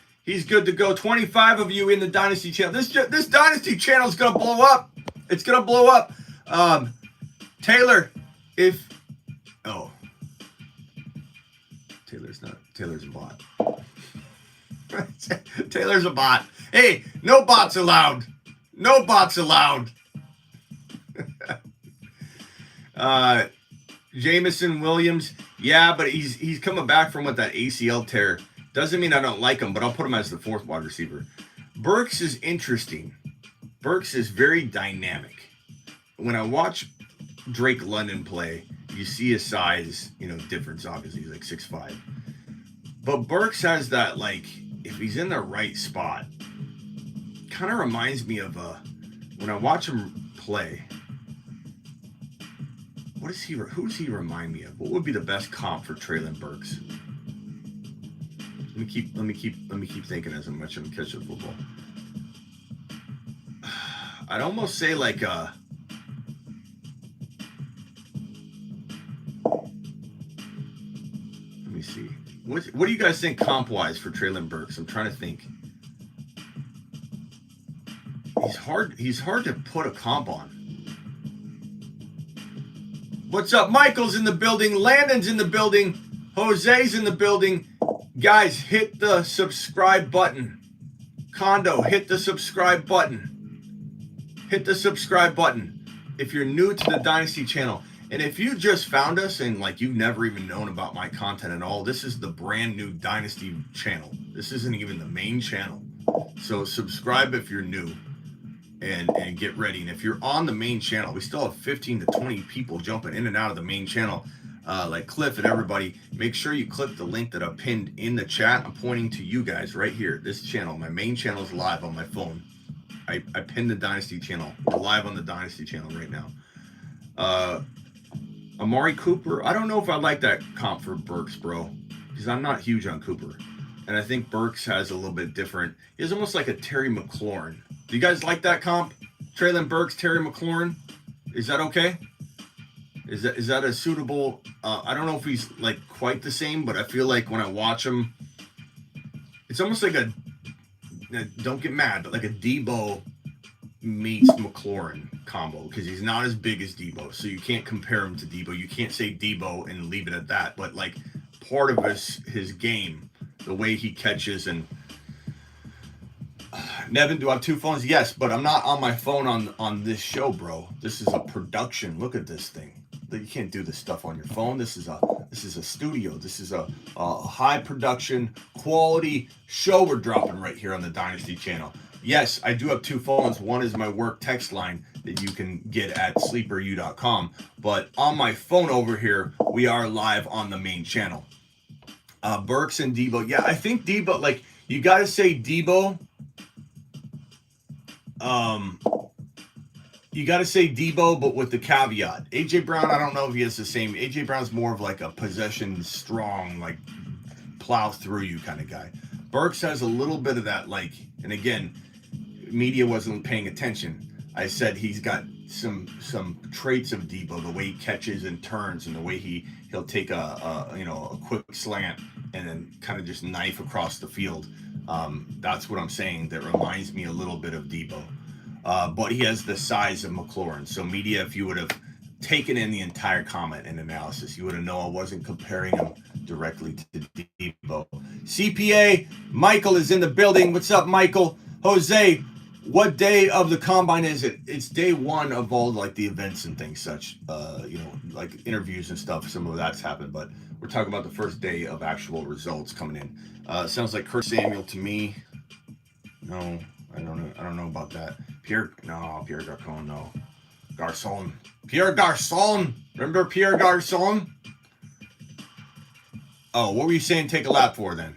good to go. 25 of you in the Dynasty channel. This Dynasty channel is gonna blow up. It's gonna blow up. Taylor, Taylor's a bot. Taylor's a bot. Hey, no bots allowed. No bots allowed. Jamison Williams, yeah, but he's coming back from that ACL tear. Doesn't mean I don't like him, but I'll put him as the 4th wide receiver. Burks is interesting. Burks is very dynamic. When I watch Drake London play, you see his size, difference. Obviously, he's like 6'5". But Burks has that, if he's in the right spot, kind of reminds me of when I watch him play. Who does he remind me of? What would be the best comp for Treylon Burks? Let me keep thinking as I'm watching him catch the football. I'd almost say let me see. What do you guys think comp wise for Treylon Burks? I'm trying to think. He's hard to put a comp on. What's up? Michael's in the building. Landon's in the building. Jose's in the building. Guys, hit the subscribe button. Kondo, hit the subscribe button. Hit the subscribe button if you're new to the Dynasty channel. And if you just found us and you've never even known about my content at all, this is the brand new Dynasty channel. This isn't even the main channel. So subscribe if you're new and get ready. And if you're on the main channel, we still have 15 to 20 people jumping in and out of the main channel. like Cliff and everybody, make sure you click the link that I pinned in the chat. I'm pointing to you guys right here. This channel, my main channel, is live on my phone. I pinned the Dynasty channel. We're live on the Dynasty channel right now. Amari Cooper, I don't know if I like that comp for Burks, bro, because I'm not huge on Cooper. And I think Burks has a little bit different. He's almost like a Terry McLaurin. Do you guys like that comp? Traylon Burks, Terry McLaurin? Is that okay? Is that a suitable? I don't know if he's like quite the same, but I feel like when I watch him, it's almost like a, don't get mad, but like a Debo meets McLaurin combo, because he's not as big as Debo, so you can't compare him to Debo. You can't say Debo and leave it at that. But like part of his game, the way he catches and. Nevin, do I have two phones? Yes, but I'm not on my phone on this show, bro. This is a production. Look at this thing. You can't do this stuff on your phone. This is a studio. This is a high production quality show we're dropping right here on the Dynasty channel. Yes, I do have two phones. One is my work text line that you can get at sleeperu.com. But on my phone over here, we are live on the main channel. Burks and Debo. Yeah, I think Debo, like, you got to say Debo. You got to say Debo, but with the caveat. AJ Brown, I don't know if he has the same. AJ Brown's more of like a possession strong, like plow through you kind of guy. Burks has a little bit of that, like, and again, media wasn't paying attention. I said he's got some traits of Debo, the way he catches and turns, and the way he'll take a quick slant and then kind of just knife across the field. That's what I'm saying. That reminds me a little bit of Debo. But he has the size of McLaurin. So media, if you would have taken in the entire comment and analysis, you would have known I wasn't comparing him directly to Debo. CPA, Michael is in the building. What's up, Michael? Jose, what day of the combine is it? It's day one of all like the events and things such, like interviews and stuff. Some of that's happened, but we're talking about the first day of actual results coming in. Sounds like Kurt Samuel to me. No, I don't know about that. Pierre Garcon, no. Pierre Garcon. Remember Pierre Garcon? Oh, what were you saying take a lap for then?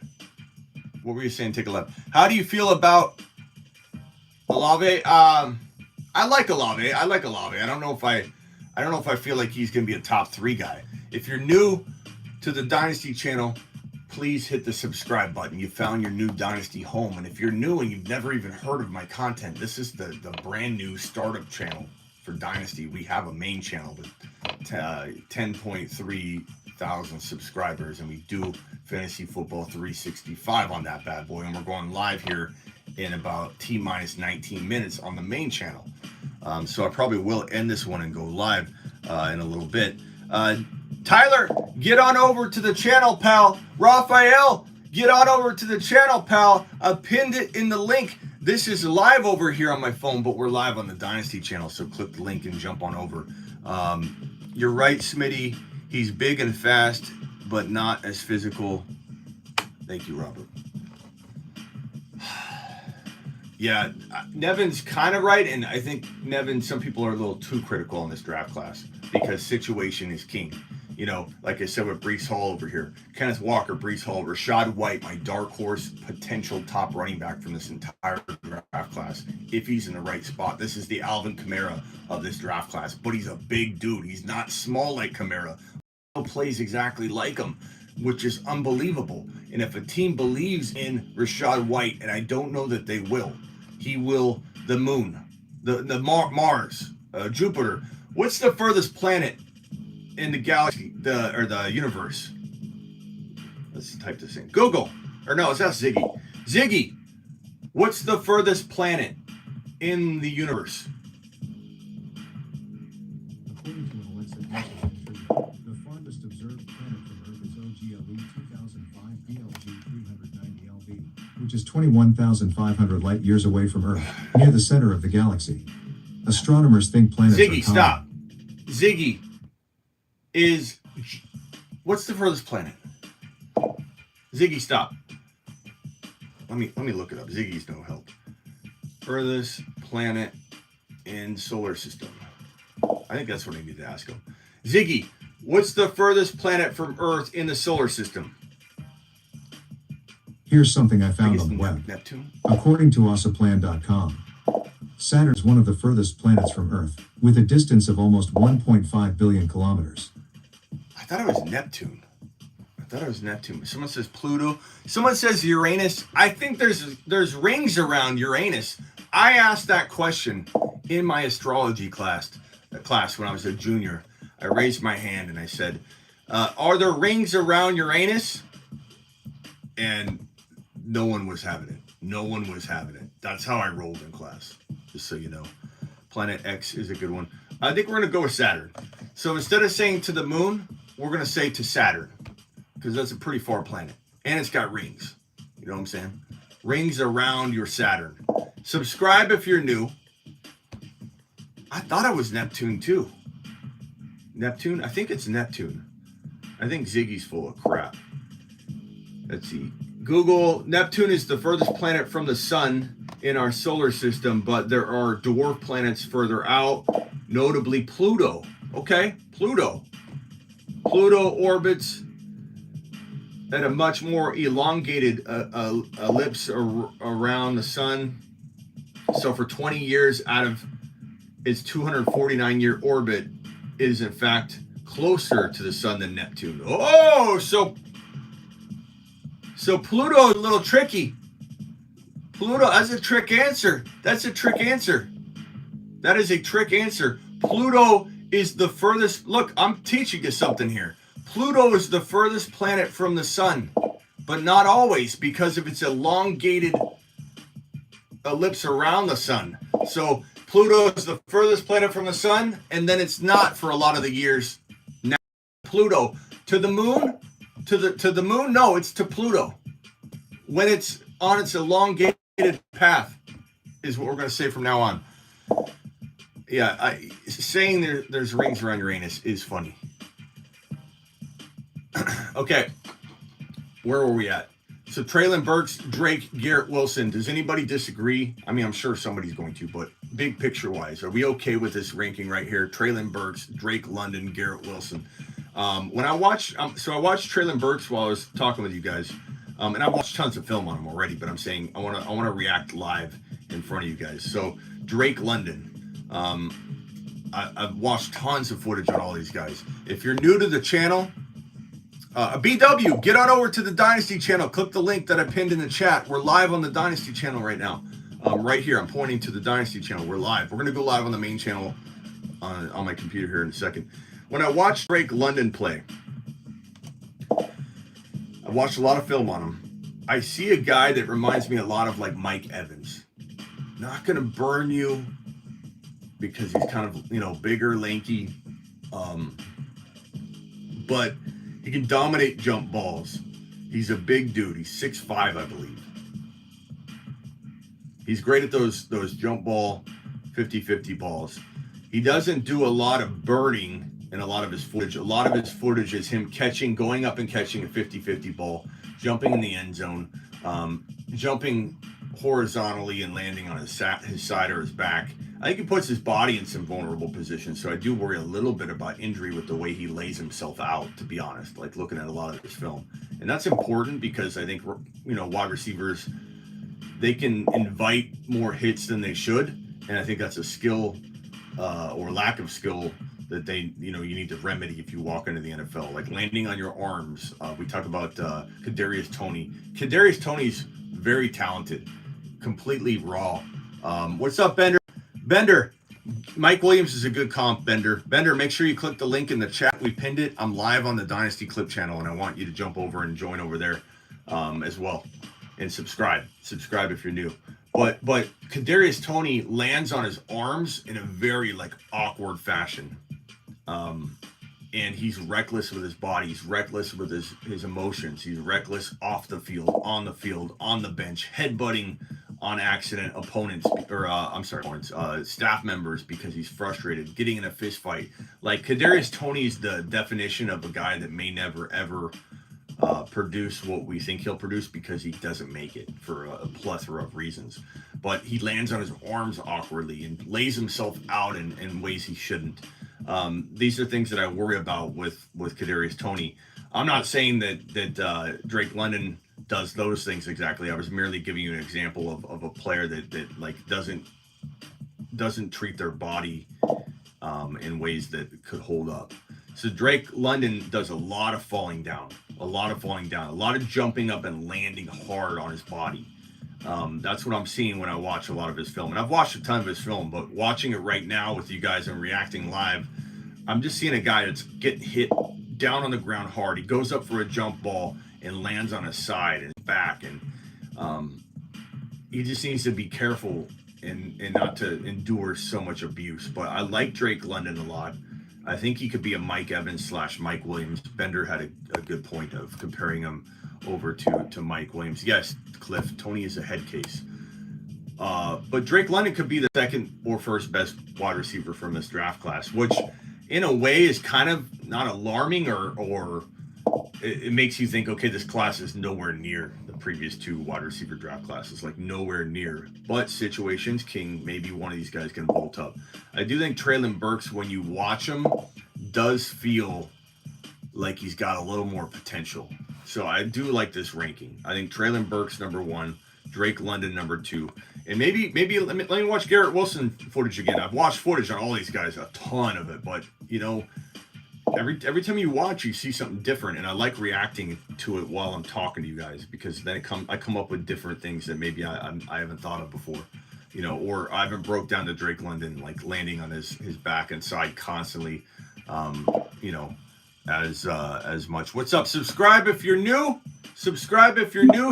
What were you saying take a lap? How do you feel about Olave? I like Olave. I don't know if I feel like he's gonna be a top 3 guy. If you're new to the Dynasty channel, please hit the subscribe button. You found your new Dynasty home. And if you're new and you've never even heard of my content, this is the brand new startup channel for Dynasty. We have a main channel with 10.3 thousand subscribers, and we do Fantasy Football 365 on that bad boy. And we're going live here in about T-minus 19 minutes on the main channel. So I probably will end this one and go live in a little bit. Tyler, get on over to the channel, pal. Raphael, get on over to the channel, pal. I pinned it in the link. This is live over here on my phone, but we're live on the Dynasty channel, so click the link and jump on over. You're right, Smitty. He's big and fast, but not as physical. Thank you, Robert. Yeah, Nevin's kind of right, and I think Nevin, some people are a little too critical on this draft class because situation is king. You know, like I said with Breece Hall over here, Kenneth Walker, Breece Hall, Rashad White, my dark horse potential top running back from this entire draft class, if he's in the right spot. This is the Alvin Kamara of this draft class, but he's a big dude. He's not small like Kamara. He plays exactly like him, which is unbelievable. And if a team believes in Rashad White, and I don't know that they will, he will, the moon, the Mars, Jupiter. What's the furthest planet in the galaxy, the universe? Let's type this in. Google. Or no, it's not Ziggy. Ziggy, what's the furthest planet in the universe? According to an Alexa entry, the farthest observed planet from Earth is OGLE 2005 BLG 390 LB, which is 21,500 light years away from Earth, near the center of the galaxy. Astronomers think planets are Ziggy, stop. Ziggy is, what's the furthest planet? Ziggy, stop. Let me look it up. Ziggy's no help. Furthest planet in solar system. I think that's what I need to ask him. Ziggy, What's the furthest planet from Earth in the solar system? Here's something I found on the web. Neptune. According to Osaplan.com, Saturn is one of the furthest planets from Earth, with a distance of almost 1.5 billion kilometers. I thought it was Neptune. Someone says Pluto. Someone says Uranus. I think there's rings around Uranus. I asked that question in my astrology class when I was a junior. I raised my hand and I said, are there rings around Uranus? And no one was having it. That's how I rolled in class, just so you know. Planet X is a good one. I think we're going to go with Saturn. So instead of saying to the moon, we're going to say to Saturn, because that's a pretty far planet. And it's got rings. You know what I'm saying? Rings around your Saturn. Subscribe if you're new. I thought it was Neptune too. Neptune? I think it's Neptune. I think Ziggy's full of crap. Let's see. Google, Neptune is the furthest planet from the sun in our solar system, but there are dwarf planets further out, notably Pluto. Okay, Pluto. Pluto orbits at a much more elongated ellipse around the sun. So for 20 years out of its 249-year orbit, it is in fact closer to the sun than Neptune. Oh, so Pluto is a little tricky. Pluto, that's a trick answer. That is a trick answer. Pluto is the furthest. Look, I'm teaching you something here. Pluto is the furthest planet from the sun, but not always, because of its elongated ellipse around the sun. So Pluto is the furthest planet from the sun, and then it's not for a lot of the years. Now Pluto to the moon. To the moon? No, it's to Pluto. When it's on its elongated path is what we're going to say from now on. Yeah, saying there's rings around Uranus is funny. Okay, where were we at? So Traylon Burks, Drake, Garrett Wilson. Does anybody disagree? I mean, I'm sure somebody's going to, but big picture wise, are we okay with this ranking right here? Traylon Burks, Drake London, Garrett Wilson. When I watched, I watched Traylon Burks while I was talking with you guys, and I've watched tons of film on him already. But I'm saying I want to react live in front of you guys. So Drake London, I've watched tons of footage on all these guys. If you're new to the channel, BW, get on over to the Dynasty channel. Click the link that I pinned in the chat. We're live on the Dynasty channel right now. Right here, I'm pointing to the Dynasty channel. We're live. We're going to go live on the main channel on my computer here in a second. When I watched Drake London play, I watched a lot of film on him. I see a guy that reminds me a lot of like Mike Evans. Not going to burn you because he's kind of, bigger, lanky. But he can dominate jump balls. He's a big dude. He's 6'5", I believe. He's great at those jump ball 50-50 balls. He doesn't do a lot of burning in a lot of his footage. A lot of his footage is him going up and catching a 50-50 ball, jumping in the end zone, jumping horizontally and landing on his side or his back. I think he puts his body in some vulnerable positions, so I do worry a little bit about injury with the way he lays himself out, to be honest, like looking at a lot of his film. And that's important because I think, wide receivers, they can invite more hits than they should, and I think that's a skill or lack of skill that you need to remedy if you walk into the NFL, like landing on your arms. We talk about Kadarius Toney. Kadarius Toney's very talented, completely raw. What's up, Bender? Bender, Mike Williams is a good comp, Bender. Bender, make sure you click the link in the chat. We pinned it. I'm live on the Dynasty Clip channel, and I want you to jump over and join over there as well. And subscribe. Subscribe if you're new. But Kadarius Toney lands on his arms in a very awkward fashion. And he's reckless with his body. He's reckless with his emotions. He's reckless off the field, on the bench, headbutting on accident staff members because he's frustrated, getting in a fist fight. Like Kadarius Toney's the definition of a guy that may never ever produce what we think he'll produce because he doesn't make it for a plethora of reasons. But he lands on his arms awkwardly and lays himself out in ways he shouldn't. These are things that I worry about with Kadarius Toney. I'm not saying that Drake London does those things exactly. I was merely giving you an example of a player that like doesn't treat their body in ways that could hold up. So Drake London does a lot of falling down, a lot of jumping up and landing hard on his body. That's what I'm seeing when I watch a lot of his film. And I've watched a ton of his film, but watching it right now with you guys and reacting live, I'm just seeing a guy that's getting hit down on the ground hard. He goes up for a jump ball and lands on his side and back. And he just needs to be careful and not to endure so much abuse. But I like Drake London a lot. I think he could be a Mike Evans / Mike Williams. Bender had a good point of comparing him over to Mike Williams. Yes, Cliff, Toney is a head case. But Drake London could be the second or first best wide receiver from this draft class, which in a way is kind of not alarming or it makes you think, okay, this class is nowhere near the previous two wide receiver draft classes, like nowhere near. But situations king, maybe one of these guys can bolt up. I do think Treylon Burks, when you watch him, does feel like he's got a little more potential. So I do like this ranking. I think Treylon Burks #1, Drake London #2, and maybe let me watch Garrett Wilson footage again. I've watched footage on all these guys, a ton of it, but you know, every time you watch, you see something different, and I like reacting to it while I'm talking to you guys, because then I come up with different things that maybe I haven't thought of before, you know, or I haven't broke down to Drake London, like landing on his back and side constantly, you know, as much. What's up? Subscribe if you're new.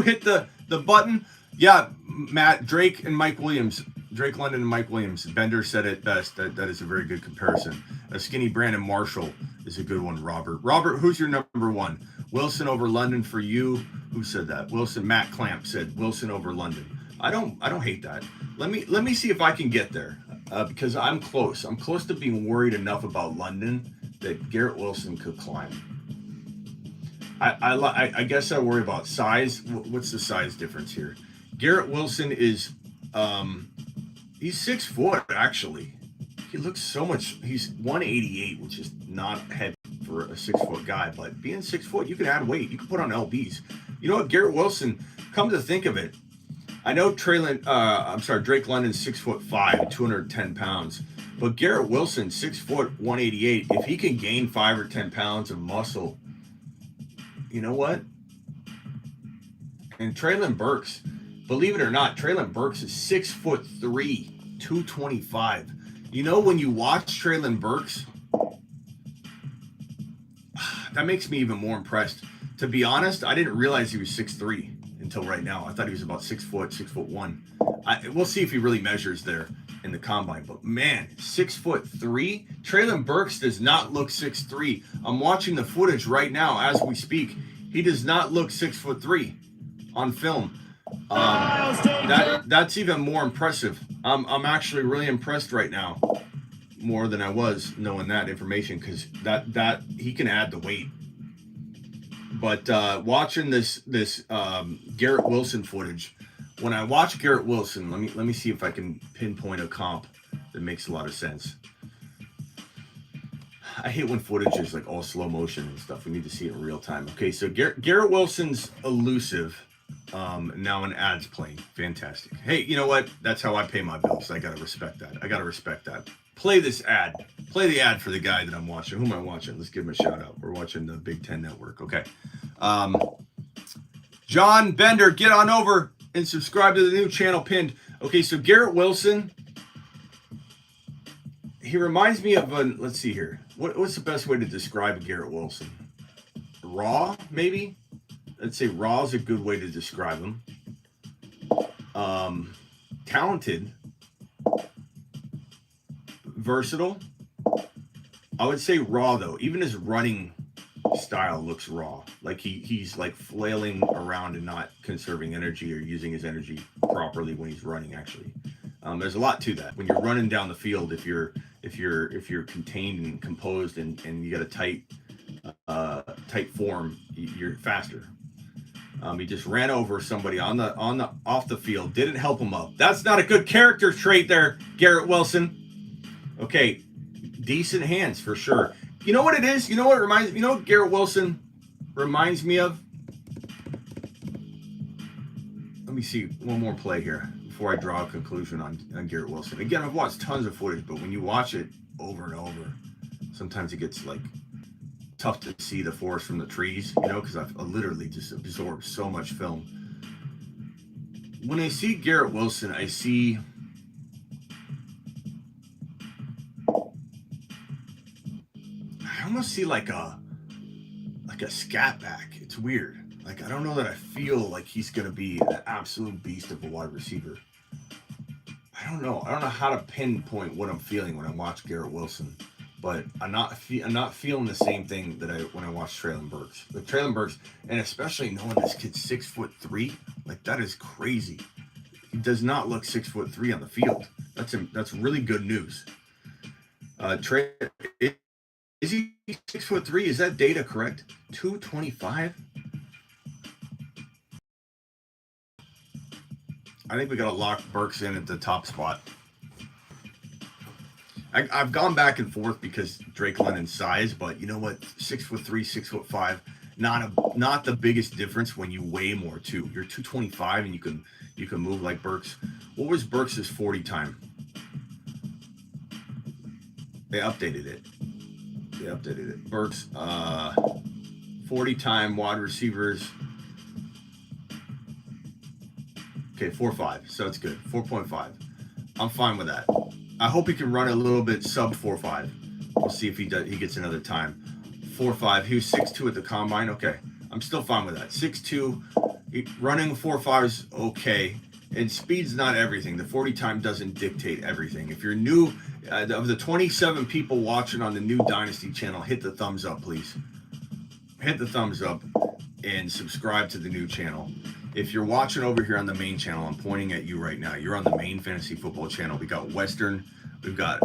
Hit the button. Yeah, Matt, Drake and Mike Williams. Drake London and Mike Williams. Bender said it best. That is a very good comparison. A skinny Brandon Marshall is a good one, Robert. Robert, who's your #1? Wilson over London for you. Who said that? Wilson. Matt Clamp said Wilson over London. I don't hate that. Let me see if I can get there, because I'm close. I'm close to being worried enough about London that Garrett Wilson could climb. I guess I worry about size. What's the size difference here? Garrett Wilson is he's 6 foot actually. He looks so much. He's 188, which is not heavy for a 6 foot guy. But being 6 foot, you can add weight. You can put on lbs. You know what, Garrett Wilson? Come to think of it, I know Drake London's 6'5", 210 pounds. But Garrett Wilson, 6 foot, 188. If he can gain 5 or 10 pounds of muscle, you know what? And Treylon Burks, believe it or not, Treylon Burks is 6'3", 225. You know, when you watch Treylon Burks, that makes me even more impressed. To be honest, I didn't realize he was 6'3" until right now. I thought he was about 6 foot, 6'1". We'll see if he really measures there in the combine. But man, 6'3". Treylon Burks does not look 6'3". I'm watching the footage right now as we speak. He does not look 6'3" on film. That's even more impressive. I'm actually really impressed right now, more than I was knowing that information, because that he can add the weight. But watching this Garrett Wilson footage, when I watch Garrett Wilson, let me see if I can pinpoint a comp that makes a lot of sense. I hate when footage is like all slow motion and stuff. We need to see it in real time. Okay, so Garrett Wilson's elusive. Now an ad's playing. Fantastic. Hey, you know what? That's how I pay my bills. I gotta respect that. Play this ad. Play the ad for the guy that I'm watching. Who am I watching? Let's give him a shout out. We're watching the Big Ten Network. Okay. John Bender, get on over and subscribe to the new channel pinned. Okay, so Garrett Wilson, he reminds me of let's see here. What's the best way to describe Garrett Wilson? Raw, maybe? Let's say raw is a good way to describe him. Talented. Versatile. I would say raw, though. Even his running style looks raw. Like he's like flailing around and not conserving energy or using his energy properly when he's running, actually. There's a lot to that. When you're running down the field, if you're contained and composed and you got a tight form, you're faster. He just ran over somebody off the field, didn't help him up. That's not a good character trait there, Garrett Wilson. Okay, Decent hands for sure. You know what it is? You know what it reminds? You know what Garrett Wilson reminds me of? Let me see one more play here before I draw a conclusion on Garrett Wilson. Again, I've watched tons of footage, but when you watch it over and over, sometimes it gets like tough to see the forest from the trees, you know, because I've literally just absorbed so much film. When I see Garrett Wilson, I almost see like a scat back. It's weird. Like, I don't know that I feel like he's going to be an absolute beast of a wide receiver. I don't know how to pinpoint what I'm feeling when I watch Garrett Wilson, but I'm not feeling the same thing that when I watch Treylon Burks. But Treylon Burks, and especially knowing this kid's 6'3", like that is crazy. He does not look 6'3" on the field. That's really good news. Is he 6'3"? Is that data correct? 225. I think we got to lock Burks in at the top spot. I've gone back and forth because Drake London's size, but you know what? 6'3", 6'5", not the biggest difference when you weigh more too. You're 225 and you can move like Burks. What was Burks' 40 time? They updated it. Burks 40 time wide receivers. Okay, 4.5. So it's good. 4.5. I'm fine with that. I hope he can run a little bit sub 4.5. We'll see if he gets another time. 4.5. He was 6'2" at the combine. Okay, I'm still fine with that. 6'2", running 4.5 is okay. And speed's not everything. The 40 time doesn't dictate everything. If you're new, of the 27 people watching on the new Dynasty channel, hit the thumbs up, please. Hit the thumbs up and subscribe to the new channel. If you're watching over here on the main channel, I'm pointing at you right now. You're on the main fantasy football channel. We got Western, we've got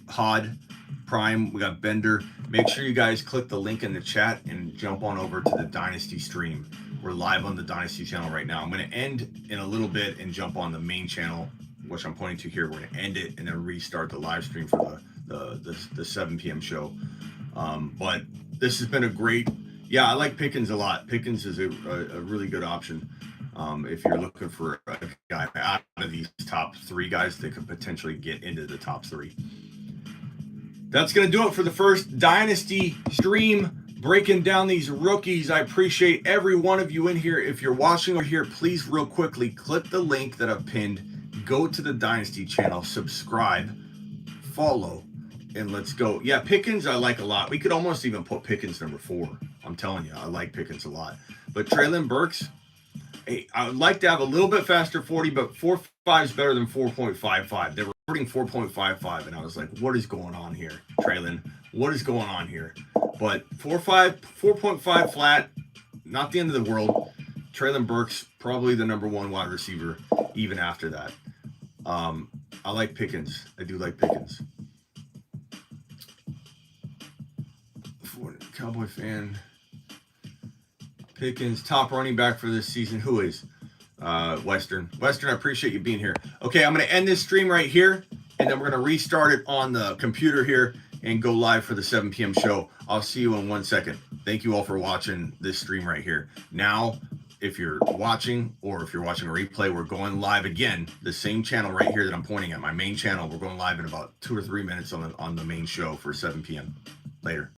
Hod, Prime, we got Bender. Make sure you guys click the link in the chat and jump on over to the Dynasty stream. We're live on the Dynasty channel right now. I'm going to end in a little bit and jump on the main channel, which I'm pointing to here. We're going to end it and then restart the live stream for the 7 p.m. show. But this has been a great, I like Pickens a lot. Pickens is a really good option. If you're looking for a guy out of these top 3 guys that could potentially get into the top 3. That's going to do it for the first Dynasty stream, breaking down these rookies. I appreciate every one of you in here. If you're watching over here, please real quickly click the link that I've pinned. Go to the Dynasty channel, subscribe, follow, and let's go. Yeah, Pickens I like a lot. We could almost even put Pickens number 4. I'm telling you, I like Pickens a lot. But Treylon Burks, hey, I would like to have a little bit faster 40, but 4.5 is better than 4.55. They were recording 4.55, and I was like, what is going on here, Treylon? What is going on here? But 4.5 flat, not the end of the world. Treylon Burks, probably the number 1 wide receiver, even after that. I like Pickens. I do like Pickens. Cowboy fan. Pickens, top running back for this season. Who is? Western. Western, I appreciate you being here. Okay, I'm going to end this stream right here, and then we're going to restart it on the computer here and go live for the 7 p.m. show. I'll see you in 1 second. Thank you all for watching this stream right here. Now, if you're watching or if you're watching a replay, we're going live again. The same channel right here that I'm pointing at, my main channel. We're going live in about 2 or 3 minutes on the main show for 7 p.m. Later.